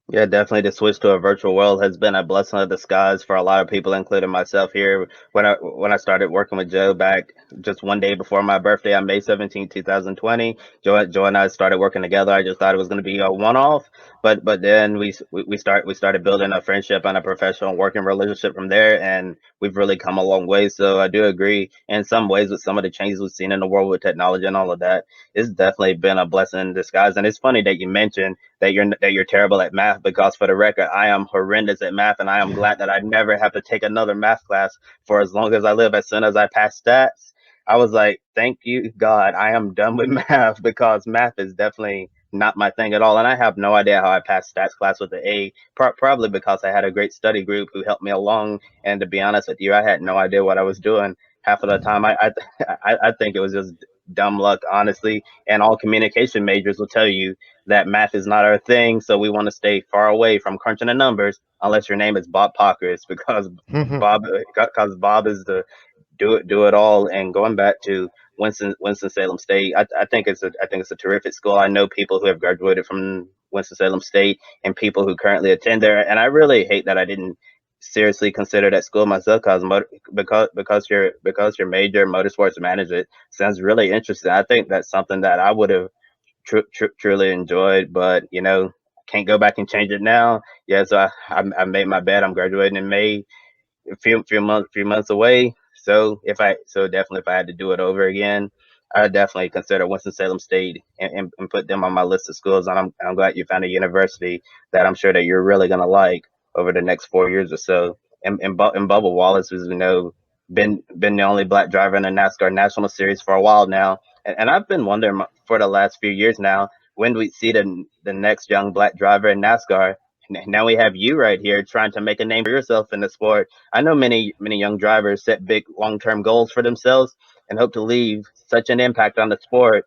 Yeah, definitely the switch to a virtual world has been a blessing of disguise for a lot of people, including myself here. When I started working with Joe back just one day before my birthday on May 17th, 2020, Joe and I started working together. I just thought it was going to be a one-off, but then we started building a friendship and a professional working relationship from there, and we've really come a long way. So I do agree in some ways with some of the changes we've seen in the world with technology and all of that. It's definitely been a blessing in disguise. And it's funny that you mentioned that you're terrible at math, because for the record, I am horrendous at math, and I am glad that I never have to take another math class for as long as I live. As soon as I pass stats, I was like, thank you God, I am done with math, because math is definitely not my thing at all. And I have no idea how I passed stats class with an A. Probably because I had a great study group who helped me along. And to be honest with you, I had no idea what I was doing half of the time. I think it was just dumb luck, honestly. And all communication majors will tell you that math is not our thing, so we want to stay far away from crunching the numbers unless your name is Bob Pockers, because Bob is the do it all. And going back to Winston-Salem State, I think it's a terrific school. I know people who have graduated from Winston-Salem State and people who currently attend there, and I really hate that I didn't seriously consider that school myself, because your major motorsports management sounds really interesting. I think that's something that I would have truly enjoyed, but can't go back and change it now. Yeah, so I made my bet. I'm graduating in May, a few months away. So definitely, if I had to do it over again, I definitely consider Winston-Salem State, and put them on my list of schools. And I'm glad you found a university that I'm sure that you're really gonna like over the next 4 years or so. And Bubba Wallace, as we know, been the only black driver in the NASCAR National Series for a while now. And I've been wondering for the last few years now, when do we see the next young black driver in NASCAR? Now we have you right here trying to make a name for yourself in the sport. I know many young drivers set big long-term goals for themselves and hope to leave such an impact on the sport,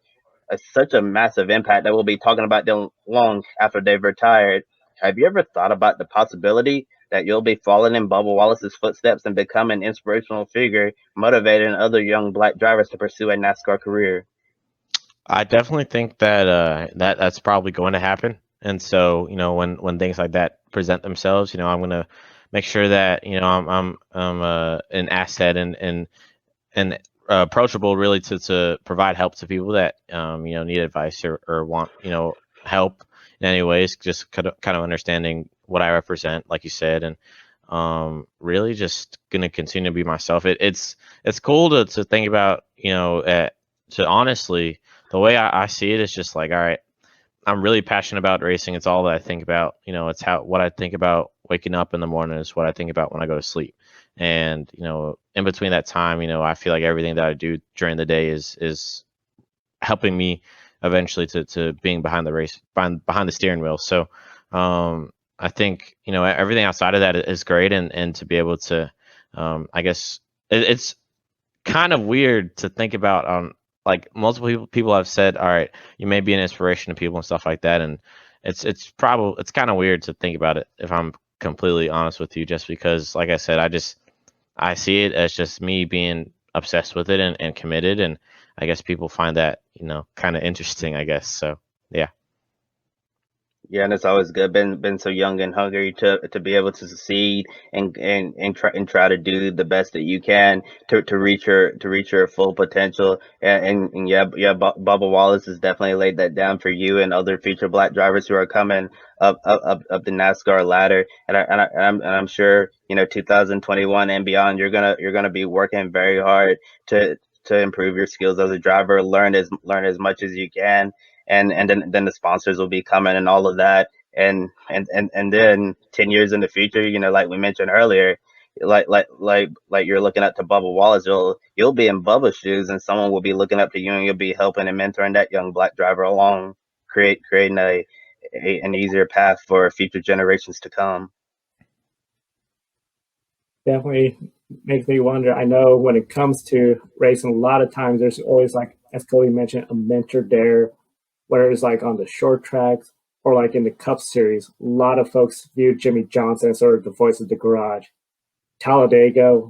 such a massive impact that we'll be talking about them long after they've retired. Have you ever thought about the possibility that you'll be following in Bubba Wallace's footsteps and become an inspirational figure, motivating other young black drivers to pursue a NASCAR career? I definitely think that that's probably going to happen. And so, when things like that present themselves, I'm going to make sure that I'm an asset and approachable, really, to provide help to people that need advice, or want help in any ways. Just kind of understanding what I represent, like you said, and really just going to continue to be myself. It's cool to think about, to honestly, the way I see it is just like, all right, I'm really passionate about racing. It's all that I think about. It's what I think about waking up in the morning is what I think about when I go to sleep. And in between that time, I feel like everything that I do during the day is helping me eventually to being behind the steering wheel. So I think everything outside of that is great, and to be able to, I guess it's kind of weird to think about. Like, multiple people have said, all right, you may be an inspiration to people and stuff like that, and it's kind of weird to think about it, if I'm completely honest with you, just because, like I said, I see it as just me being obsessed with it, and committed, and I guess people find that kind of interesting, I guess. So yeah. Yeah, and it's always good. Been so young and hungry to be able to succeed, and try to do the best that you can to reach your full potential. And yeah, Bubba Wallace has definitely laid that down for you and other future black drivers who are coming up the NASCAR ladder. And I'm sure 2021 and beyond, you're gonna be working very hard to improve your skills as a driver, learn as much as you can, and then the sponsors will be coming and all of that. And then 10 years in the future, like we mentioned earlier, like you're looking up to Bubba Wallace, you'll be in Bubba's shoes, and someone will be looking up to you, and you'll be helping and mentoring that young black driver along, creating an easier path for future generations to come. Definitely makes me wonder. I know when it comes to racing, a lot of times there's always like as Kobe mentioned, a mentor there, whether it's like on the short tracks or like in the Cup Series. A lot of folks viewed Jimmy Johnson as sort of the voice of the garage. Talladega,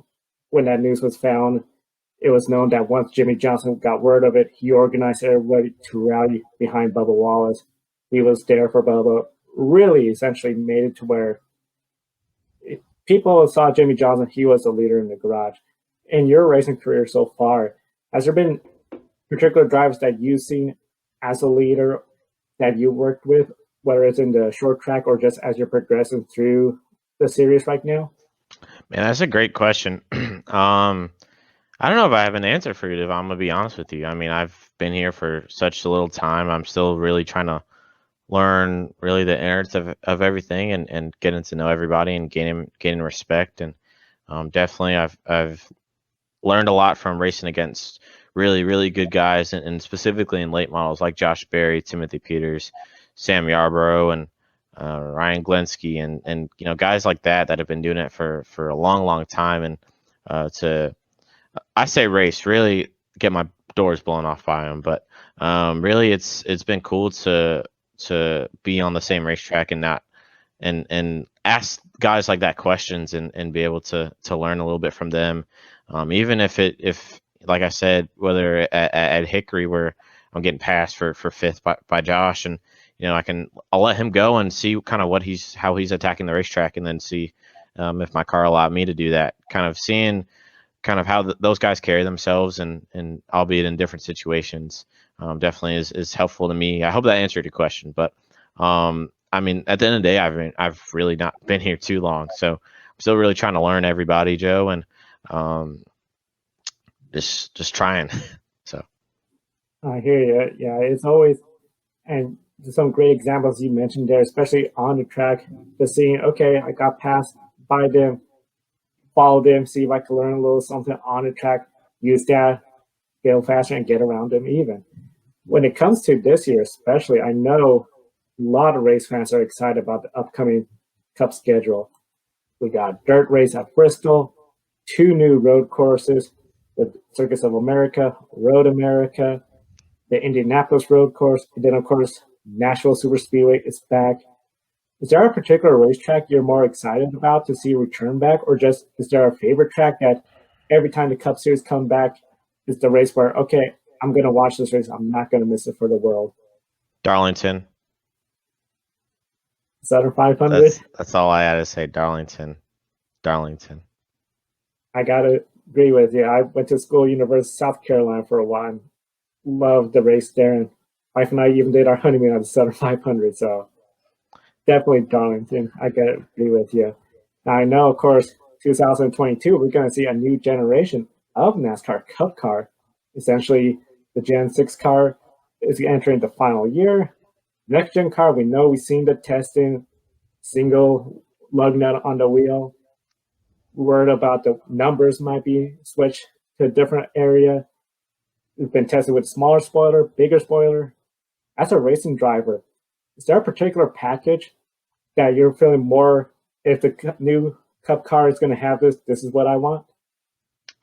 when that news was found, it was known that once Jimmy Johnson got word of it, he organized everybody to rally behind Bubba Wallace. He was there for Bubba. Really, essentially made it to where people saw Jimmy Johnson. He was the leader in the garage. In your racing career so far, has there been particular drivers that you've seen as a leader that you worked with, whether it's in the short track or just as you're progressing through the series right now? Man, that's a great question. I don't know if I have an answer for you, if I'm gonna be honest with you. I mean, I've been here for such a little time. I'm still really trying to learn really the innards of everything and getting to know everybody and gaining respect. And definitely I've learned a lot from racing against really, really good guys, and specifically in late models like Josh Berry, Timothy Peters, Sam Yarborough, and Ryan Glensky, and guys like that have been doing it for a long, long time. And to I say race, really get my doors blown off by them, but really it's been cool to be on the same racetrack and not and ask guys like that questions and be able to learn a little bit from them, even if like I said, whether at Hickory where I'm getting passed for fifth by Josh, and I'll let him go and see kind of how he's attacking the racetrack, and then see if my car allowed me to do that, kind of seeing kind of how those guys carry themselves, and albeit in different situations, definitely is helpful to me. I hope that answered your question, but I mean, at the end of the day, I've really not been here too long, so I'm still really trying to learn everybody, Joe, and just trying. So I hear you. Yeah, it's always, and some great examples you mentioned there, especially on the track, just seeing, okay, I got passed by them, follow them, see if I can learn a little something on the track, use that, get faster and get around them even. When it comes to this year, especially, I know a lot of race fans are excited about the upcoming Cup schedule. We got dirt race at Bristol, 2 new road courses, the Circus of America, Road America, the Indianapolis road course, and then of course Nashville Superspeedway is back. Is there a particular racetrack you're more excited about to see return back, or just is there a favorite track that every time the Cup Series come back is the race where, okay, I'm going to watch this race, I'm not going to miss it for the world? Darlington. Southern 500? That's all I had to say. Darlington. I got to agree with you. I went to school, University of South Carolina for a while. Loved the race there, and wife and I even did our honeymoon on the Southern 500, so definitely Darlington. I got to agree with you. Now, I know, of course, 2022, we're going to see a new generation of NASCAR Cup car. Essentially, the Gen 6 car is entering the final year. Next gen car, we know we've seen the testing, single lug nut on the wheel. Word about the numbers might be switched to a different area. It's been tested with smaller spoiler, bigger spoiler. As a racing driver, is there a particular package that you're feeling more, if the new Cup car is going to have this is what I want?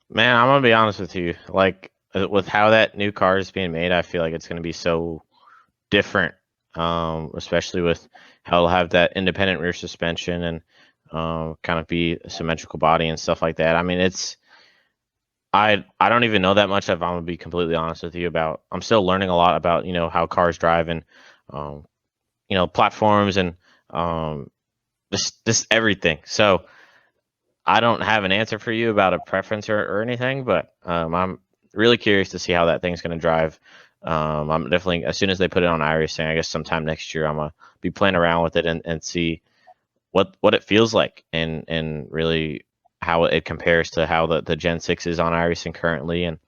Man, I'm gonna be honest with you. Like with how that new car is being made, I feel like it's gonna be so different, especially with how it'll have that independent rear suspension and kind of be a symmetrical body and stuff like that. I mean, I don't even know that much. If I'm gonna be completely honest with you, about I'm still learning a lot about how cars drive, and platforms, and this everything. So I don't have an answer for you about a preference or anything, but I'm really curious to see how that thing's going to drive. I'm definitely, as soon as they put it on iRacing, I guess sometime next year, I'm going to be playing around with it and see what it feels like, and really how it compares to how the Gen 6 is on iRacing currently. And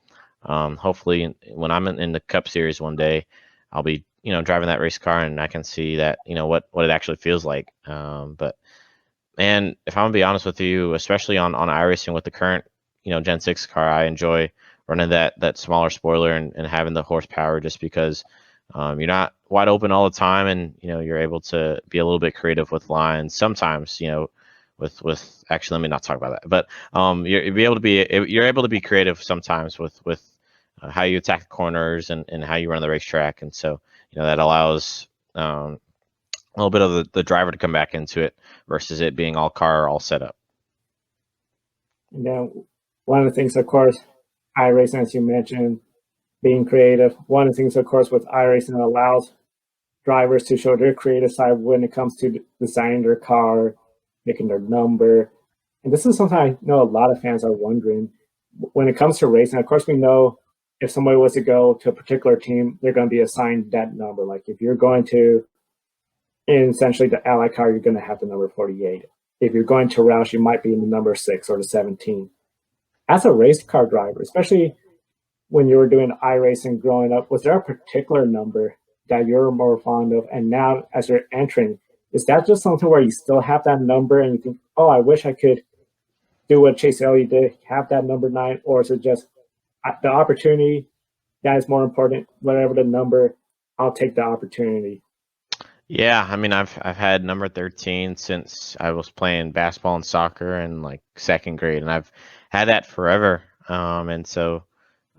hopefully when I'm in the Cup Series one day, I'll be driving that race car, and I can see that what it actually feels like. But man, if I'm gonna be honest with you, especially on iRacing with the current Gen 6 car, I enjoy running that smaller spoiler and having the horsepower, just because you're not wide open all the time, and you're able to be a little bit creative with lines sometimes. With actually, let me not talk about that. But you're able to be creative sometimes with how you attack the corners and how you run the racetrack. And so, that allows a little bit of the driver to come back into it versus it being all car, all set up. And then one of the things, of course, iRacing, as you mentioned, being creative. One of the things, of course, with iRacing, allows drivers to show their creative side when it comes to designing their car, making their number. And this is something I know a lot of fans are wondering. When it comes to racing, of course, we know if somebody was to go to a particular team, they're going to be assigned that number. Like if you're going to, in essentially the Ally car, you're going to have the number 48. If you're going to Roush, you might be in the number 6 or the 17. As a race car driver, especially when you were doing iRacing growing up, was there a particular number that you're more fond of? And now as you're entering, is that just something where you still have that number and you think, oh, I wish I could do what Chase Elliott did, have that number 9? Or is it just the opportunity that is more important? Whatever the number, I'll take the opportunity. Yeah, I mean, I've had number 13 since I was playing basketball and soccer in like second grade, and I've had that forever. And so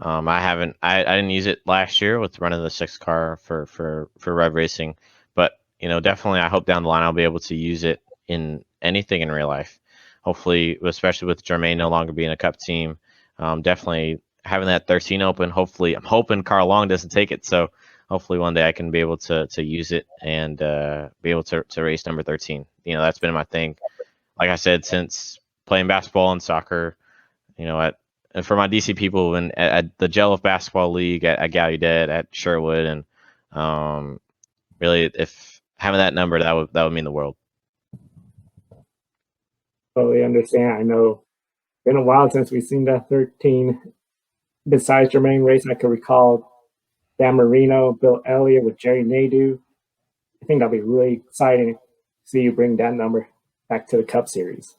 I didn't use it last year with running the 6 car for Rev Racing, but definitely I hope down the line I'll be able to use it in anything in real life. Hopefully, especially with Jermaine no longer being a Cup team, definitely having that 13 open. Hopefully, I'm hoping Carl Long doesn't take it, so hopefully one day I can be able to use it and be able to race number 13. That's been my thing. Like I said, since playing basketball and soccer, and for my DC people, when at the Jello Basketball League at Gallaudet, at Sherwood, and really, if having that number, that would mean the world. Totally understand. I know it's been a while since we've seen that 13. Besides Jermaine race, I can recall Dan Marino, Bill Elliott with Jerry Nadeau. I think that'll be really exciting to see you bring that number back to the Cup Series.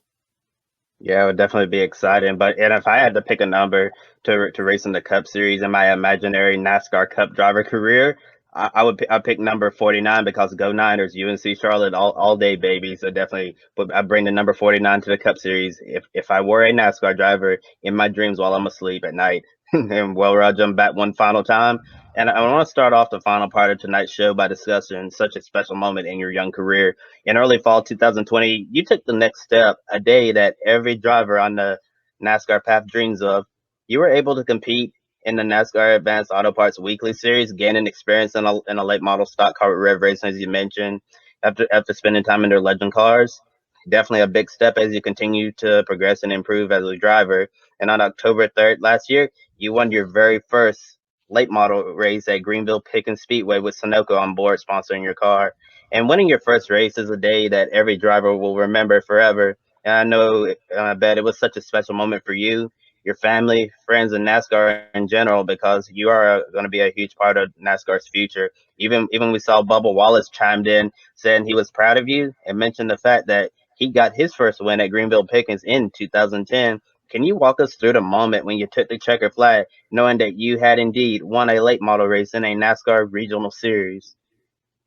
Yeah, it would definitely be exciting. And if I had to pick a number to race in the Cup Series in my imaginary NASCAR Cup driver career, I'd pick number 49 because Go Niners, UNC Charlotte, all day, baby. So definitely, I bring the number 49 to the Cup Series. If I were a NASCAR driver in my dreams while I'm asleep at night, and I'll jump back one final time. And I want to start off the final part of tonight's show by discussing such a special moment in your young career. In early fall 2020, you took the next step, a day that every driver on the NASCAR path dreams of. You were able to compete in the NASCAR Advanced Auto Parts Weekly Series, gaining experience in a late model stock car with Rev Racing, as you mentioned, after spending time in their legend cars. Definitely a big step as you continue to progress and improve as a driver. And on October 3rd last year, you won your very first late model race at Greenville Pickens Speedway with Sunoco on board sponsoring your car. And winning your first race is a day that every driver will remember forever. And I bet it was such a special moment for you, your family, friends, and NASCAR in general, because you are going to be a huge part of NASCAR's future. Even we saw Bubba Wallace chimed in saying he was proud of you and mentioned the fact that he got his first win at Greenville Pickens in 2010. Can you walk us through the moment when you took the checker flag, knowing that you had indeed won a late model race in a NASCAR regional series?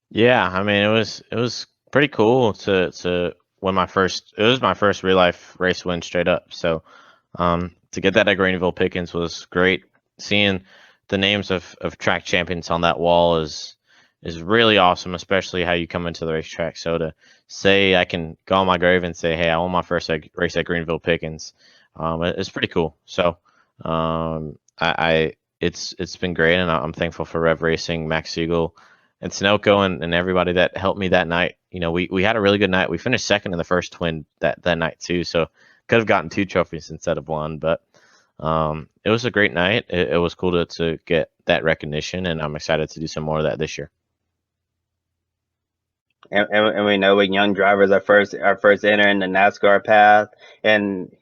Yeah, I mean, it was pretty cool to win it was my first real life race win straight up. So to get that at Greenville Pickens was great. Seeing the names of track champions on that wall is really awesome, especially how you come into the racetrack. So to say I can go on my grave and say, hey, I won my first race at Greenville Pickens, it's pretty cool. So it's been great, and I'm thankful for Rev Racing, Max Siegel, and Sunoco, and everybody that helped me that night. We had a really good night. We finished second in the first twin that night too, so could have gotten 2 trophies instead of 1, but it was a great night. It was cool to get that recognition, and I'm excited to do some more of that this year. And we know when young drivers are first entering the NASCAR path and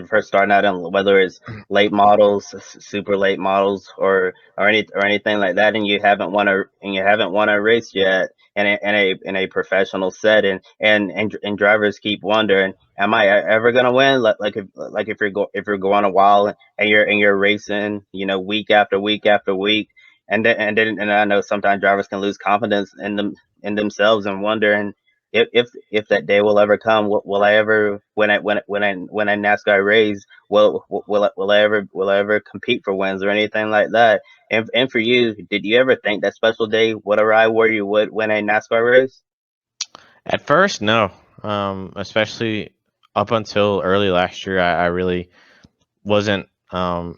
first starting out in whether it's late models, super late models, or anything like that, and you haven't won a race yet in a professional setting, and drivers keep wondering, am I ever gonna win? If you're going a while and you're racing, week after week after week. And I know sometimes drivers can lose confidence in themselves and wondering, if that day will ever come, will I ever when I NASCAR race, will I ever compete for wins or anything like that? And for you, did you ever think that special day would arrive where you would win a NASCAR race? At first, no. Especially up until early last year, I really wasn't uh,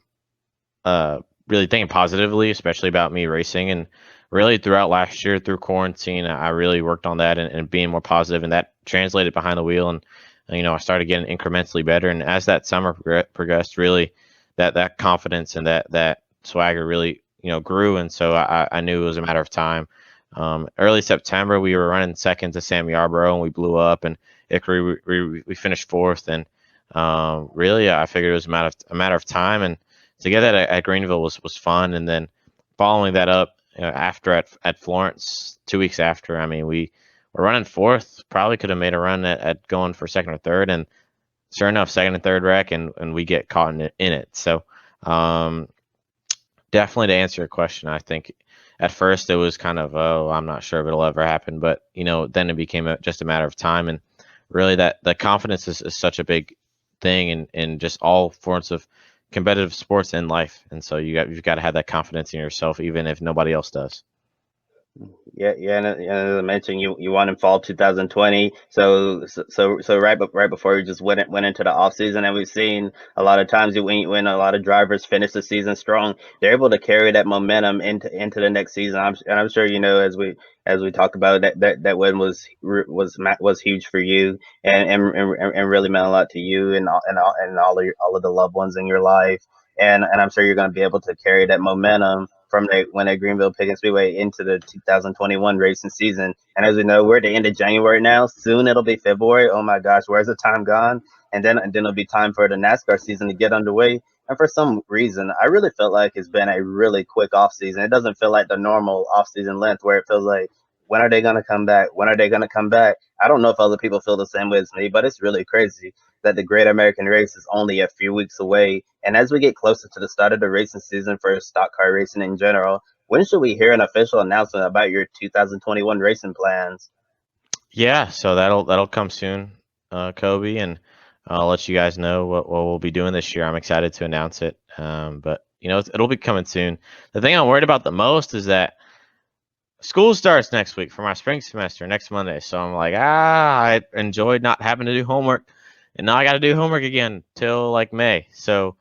really thinking positively, especially about me racing. And really throughout last year, through quarantine, I really worked on that and being more positive, and that translated behind the wheel. And I started getting incrementally better. And as that summer progressed, really that confidence and that swagger really grew. And so I knew it was a matter of time. Early September, we were running second to Sam Yarborough, and we blew up. And Ickery, we finished fourth. And really, I figured it was a matter of time. And to get that at Greenville was fun. And then following that up after at Florence 2 weeks after, I mean, we were running fourth, probably could have made a run at going for second or third. And sure enough, second and third wreck, and we get caught in it. So um, definitely to answer your question, I think at first it was kind of, oh, I'm not sure if it'll ever happen. But, then it became just a matter of time. And really that the confidence is such a big thing in just all forms of competitive sports and life. And so you've got to have that confidence in yourself, even if nobody else does. Yeah, and as I mentioned, you won in fall 2020. So right before you just went into the off season, and we've seen a lot of times when a lot of drivers finish the season strong, they're able to carry that momentum into the next season. I'm sure as we talk about that win was huge for you, and really meant a lot to you and all of the loved ones in your life. And I'm sure you're going to be able to carry that momentum from when at Greenville Pickens Speedway into the 2021 racing season. And as we know, we're at the end of January now. Soon it'll be February. Oh my gosh, where's the time gone? And then it'll be time for the NASCAR season to get underway. And for some reason, I really felt like it's been a really quick off season. It doesn't feel like the normal off season length where it feels like, when are they going to come back? When are they going to come back? I don't know if other people feel the same way as me, but it's really crazy that the Great American Race is only a few weeks away. And as we get closer to the start of the racing season for stock car racing in general, when should we hear an official announcement about your 2021 racing plans? Yeah, so that'll come soon, Kobe, and I'll let you guys know what we'll be doing this year. I'm excited to announce it, but it'll be coming soon. The thing I'm worried about the most is that school starts next week for my spring semester next Monday. So I'm like, I enjoyed not having to do homework, and now I got to do homework again till like May. So,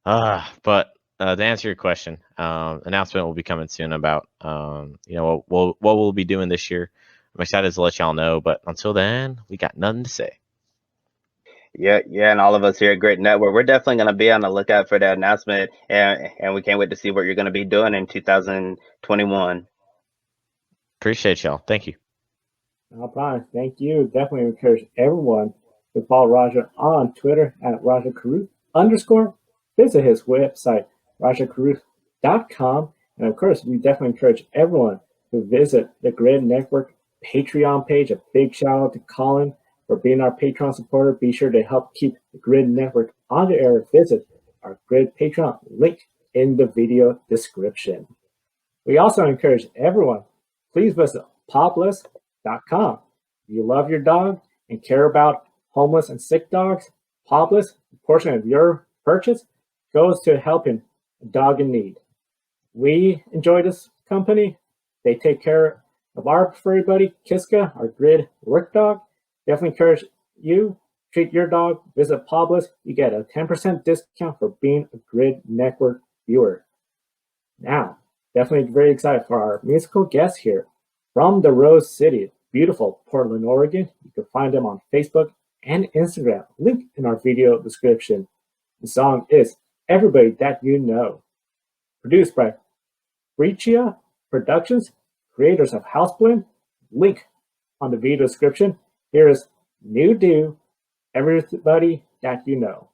but to answer your question, announcement will be coming soon about what we'll be doing this year. I'm excited to let y'all know, but until then, we got nothing to say. Yeah, and all of us here at Great Network, we're definitely going to be on the lookout for that announcement, and we can't wait to see what you're going to be doing in 2021. Appreciate y'all. Thank you. No problem. Thank you. Definitely encourage everyone to follow Rajah on Twitter at Rajah Caruth _ Visit his website, rajahcaruth.com. And of course, we definitely encourage everyone to visit the Grid Network Patreon page. A big shout out to Colin for being our Patreon supporter. Be sure to help keep the Grid Network on the air. Visit our Grid Patreon link in the video description. We also encourage everyone, please visit Pawbless.com. If you love your dog and care about homeless and sick dogs, Pawbless, a portion of your purchase goes to helping a dog in need. We enjoy this company. They take care of our furry buddy, Kiska, our grid work dog. Definitely encourage you, treat your dog, visit Pawbless. You get a 10% discount for being a Grid Network viewer. Now, definitely very excited for our musical guests here from the Rose City, beautiful Portland, Oregon. You can find them on Facebook and Instagram, link in our video description. The song is Everybody That You Know, produced by Breccia Productions, creators of Houseblend, link on the video description. Here is New Do, Everybody That You Know.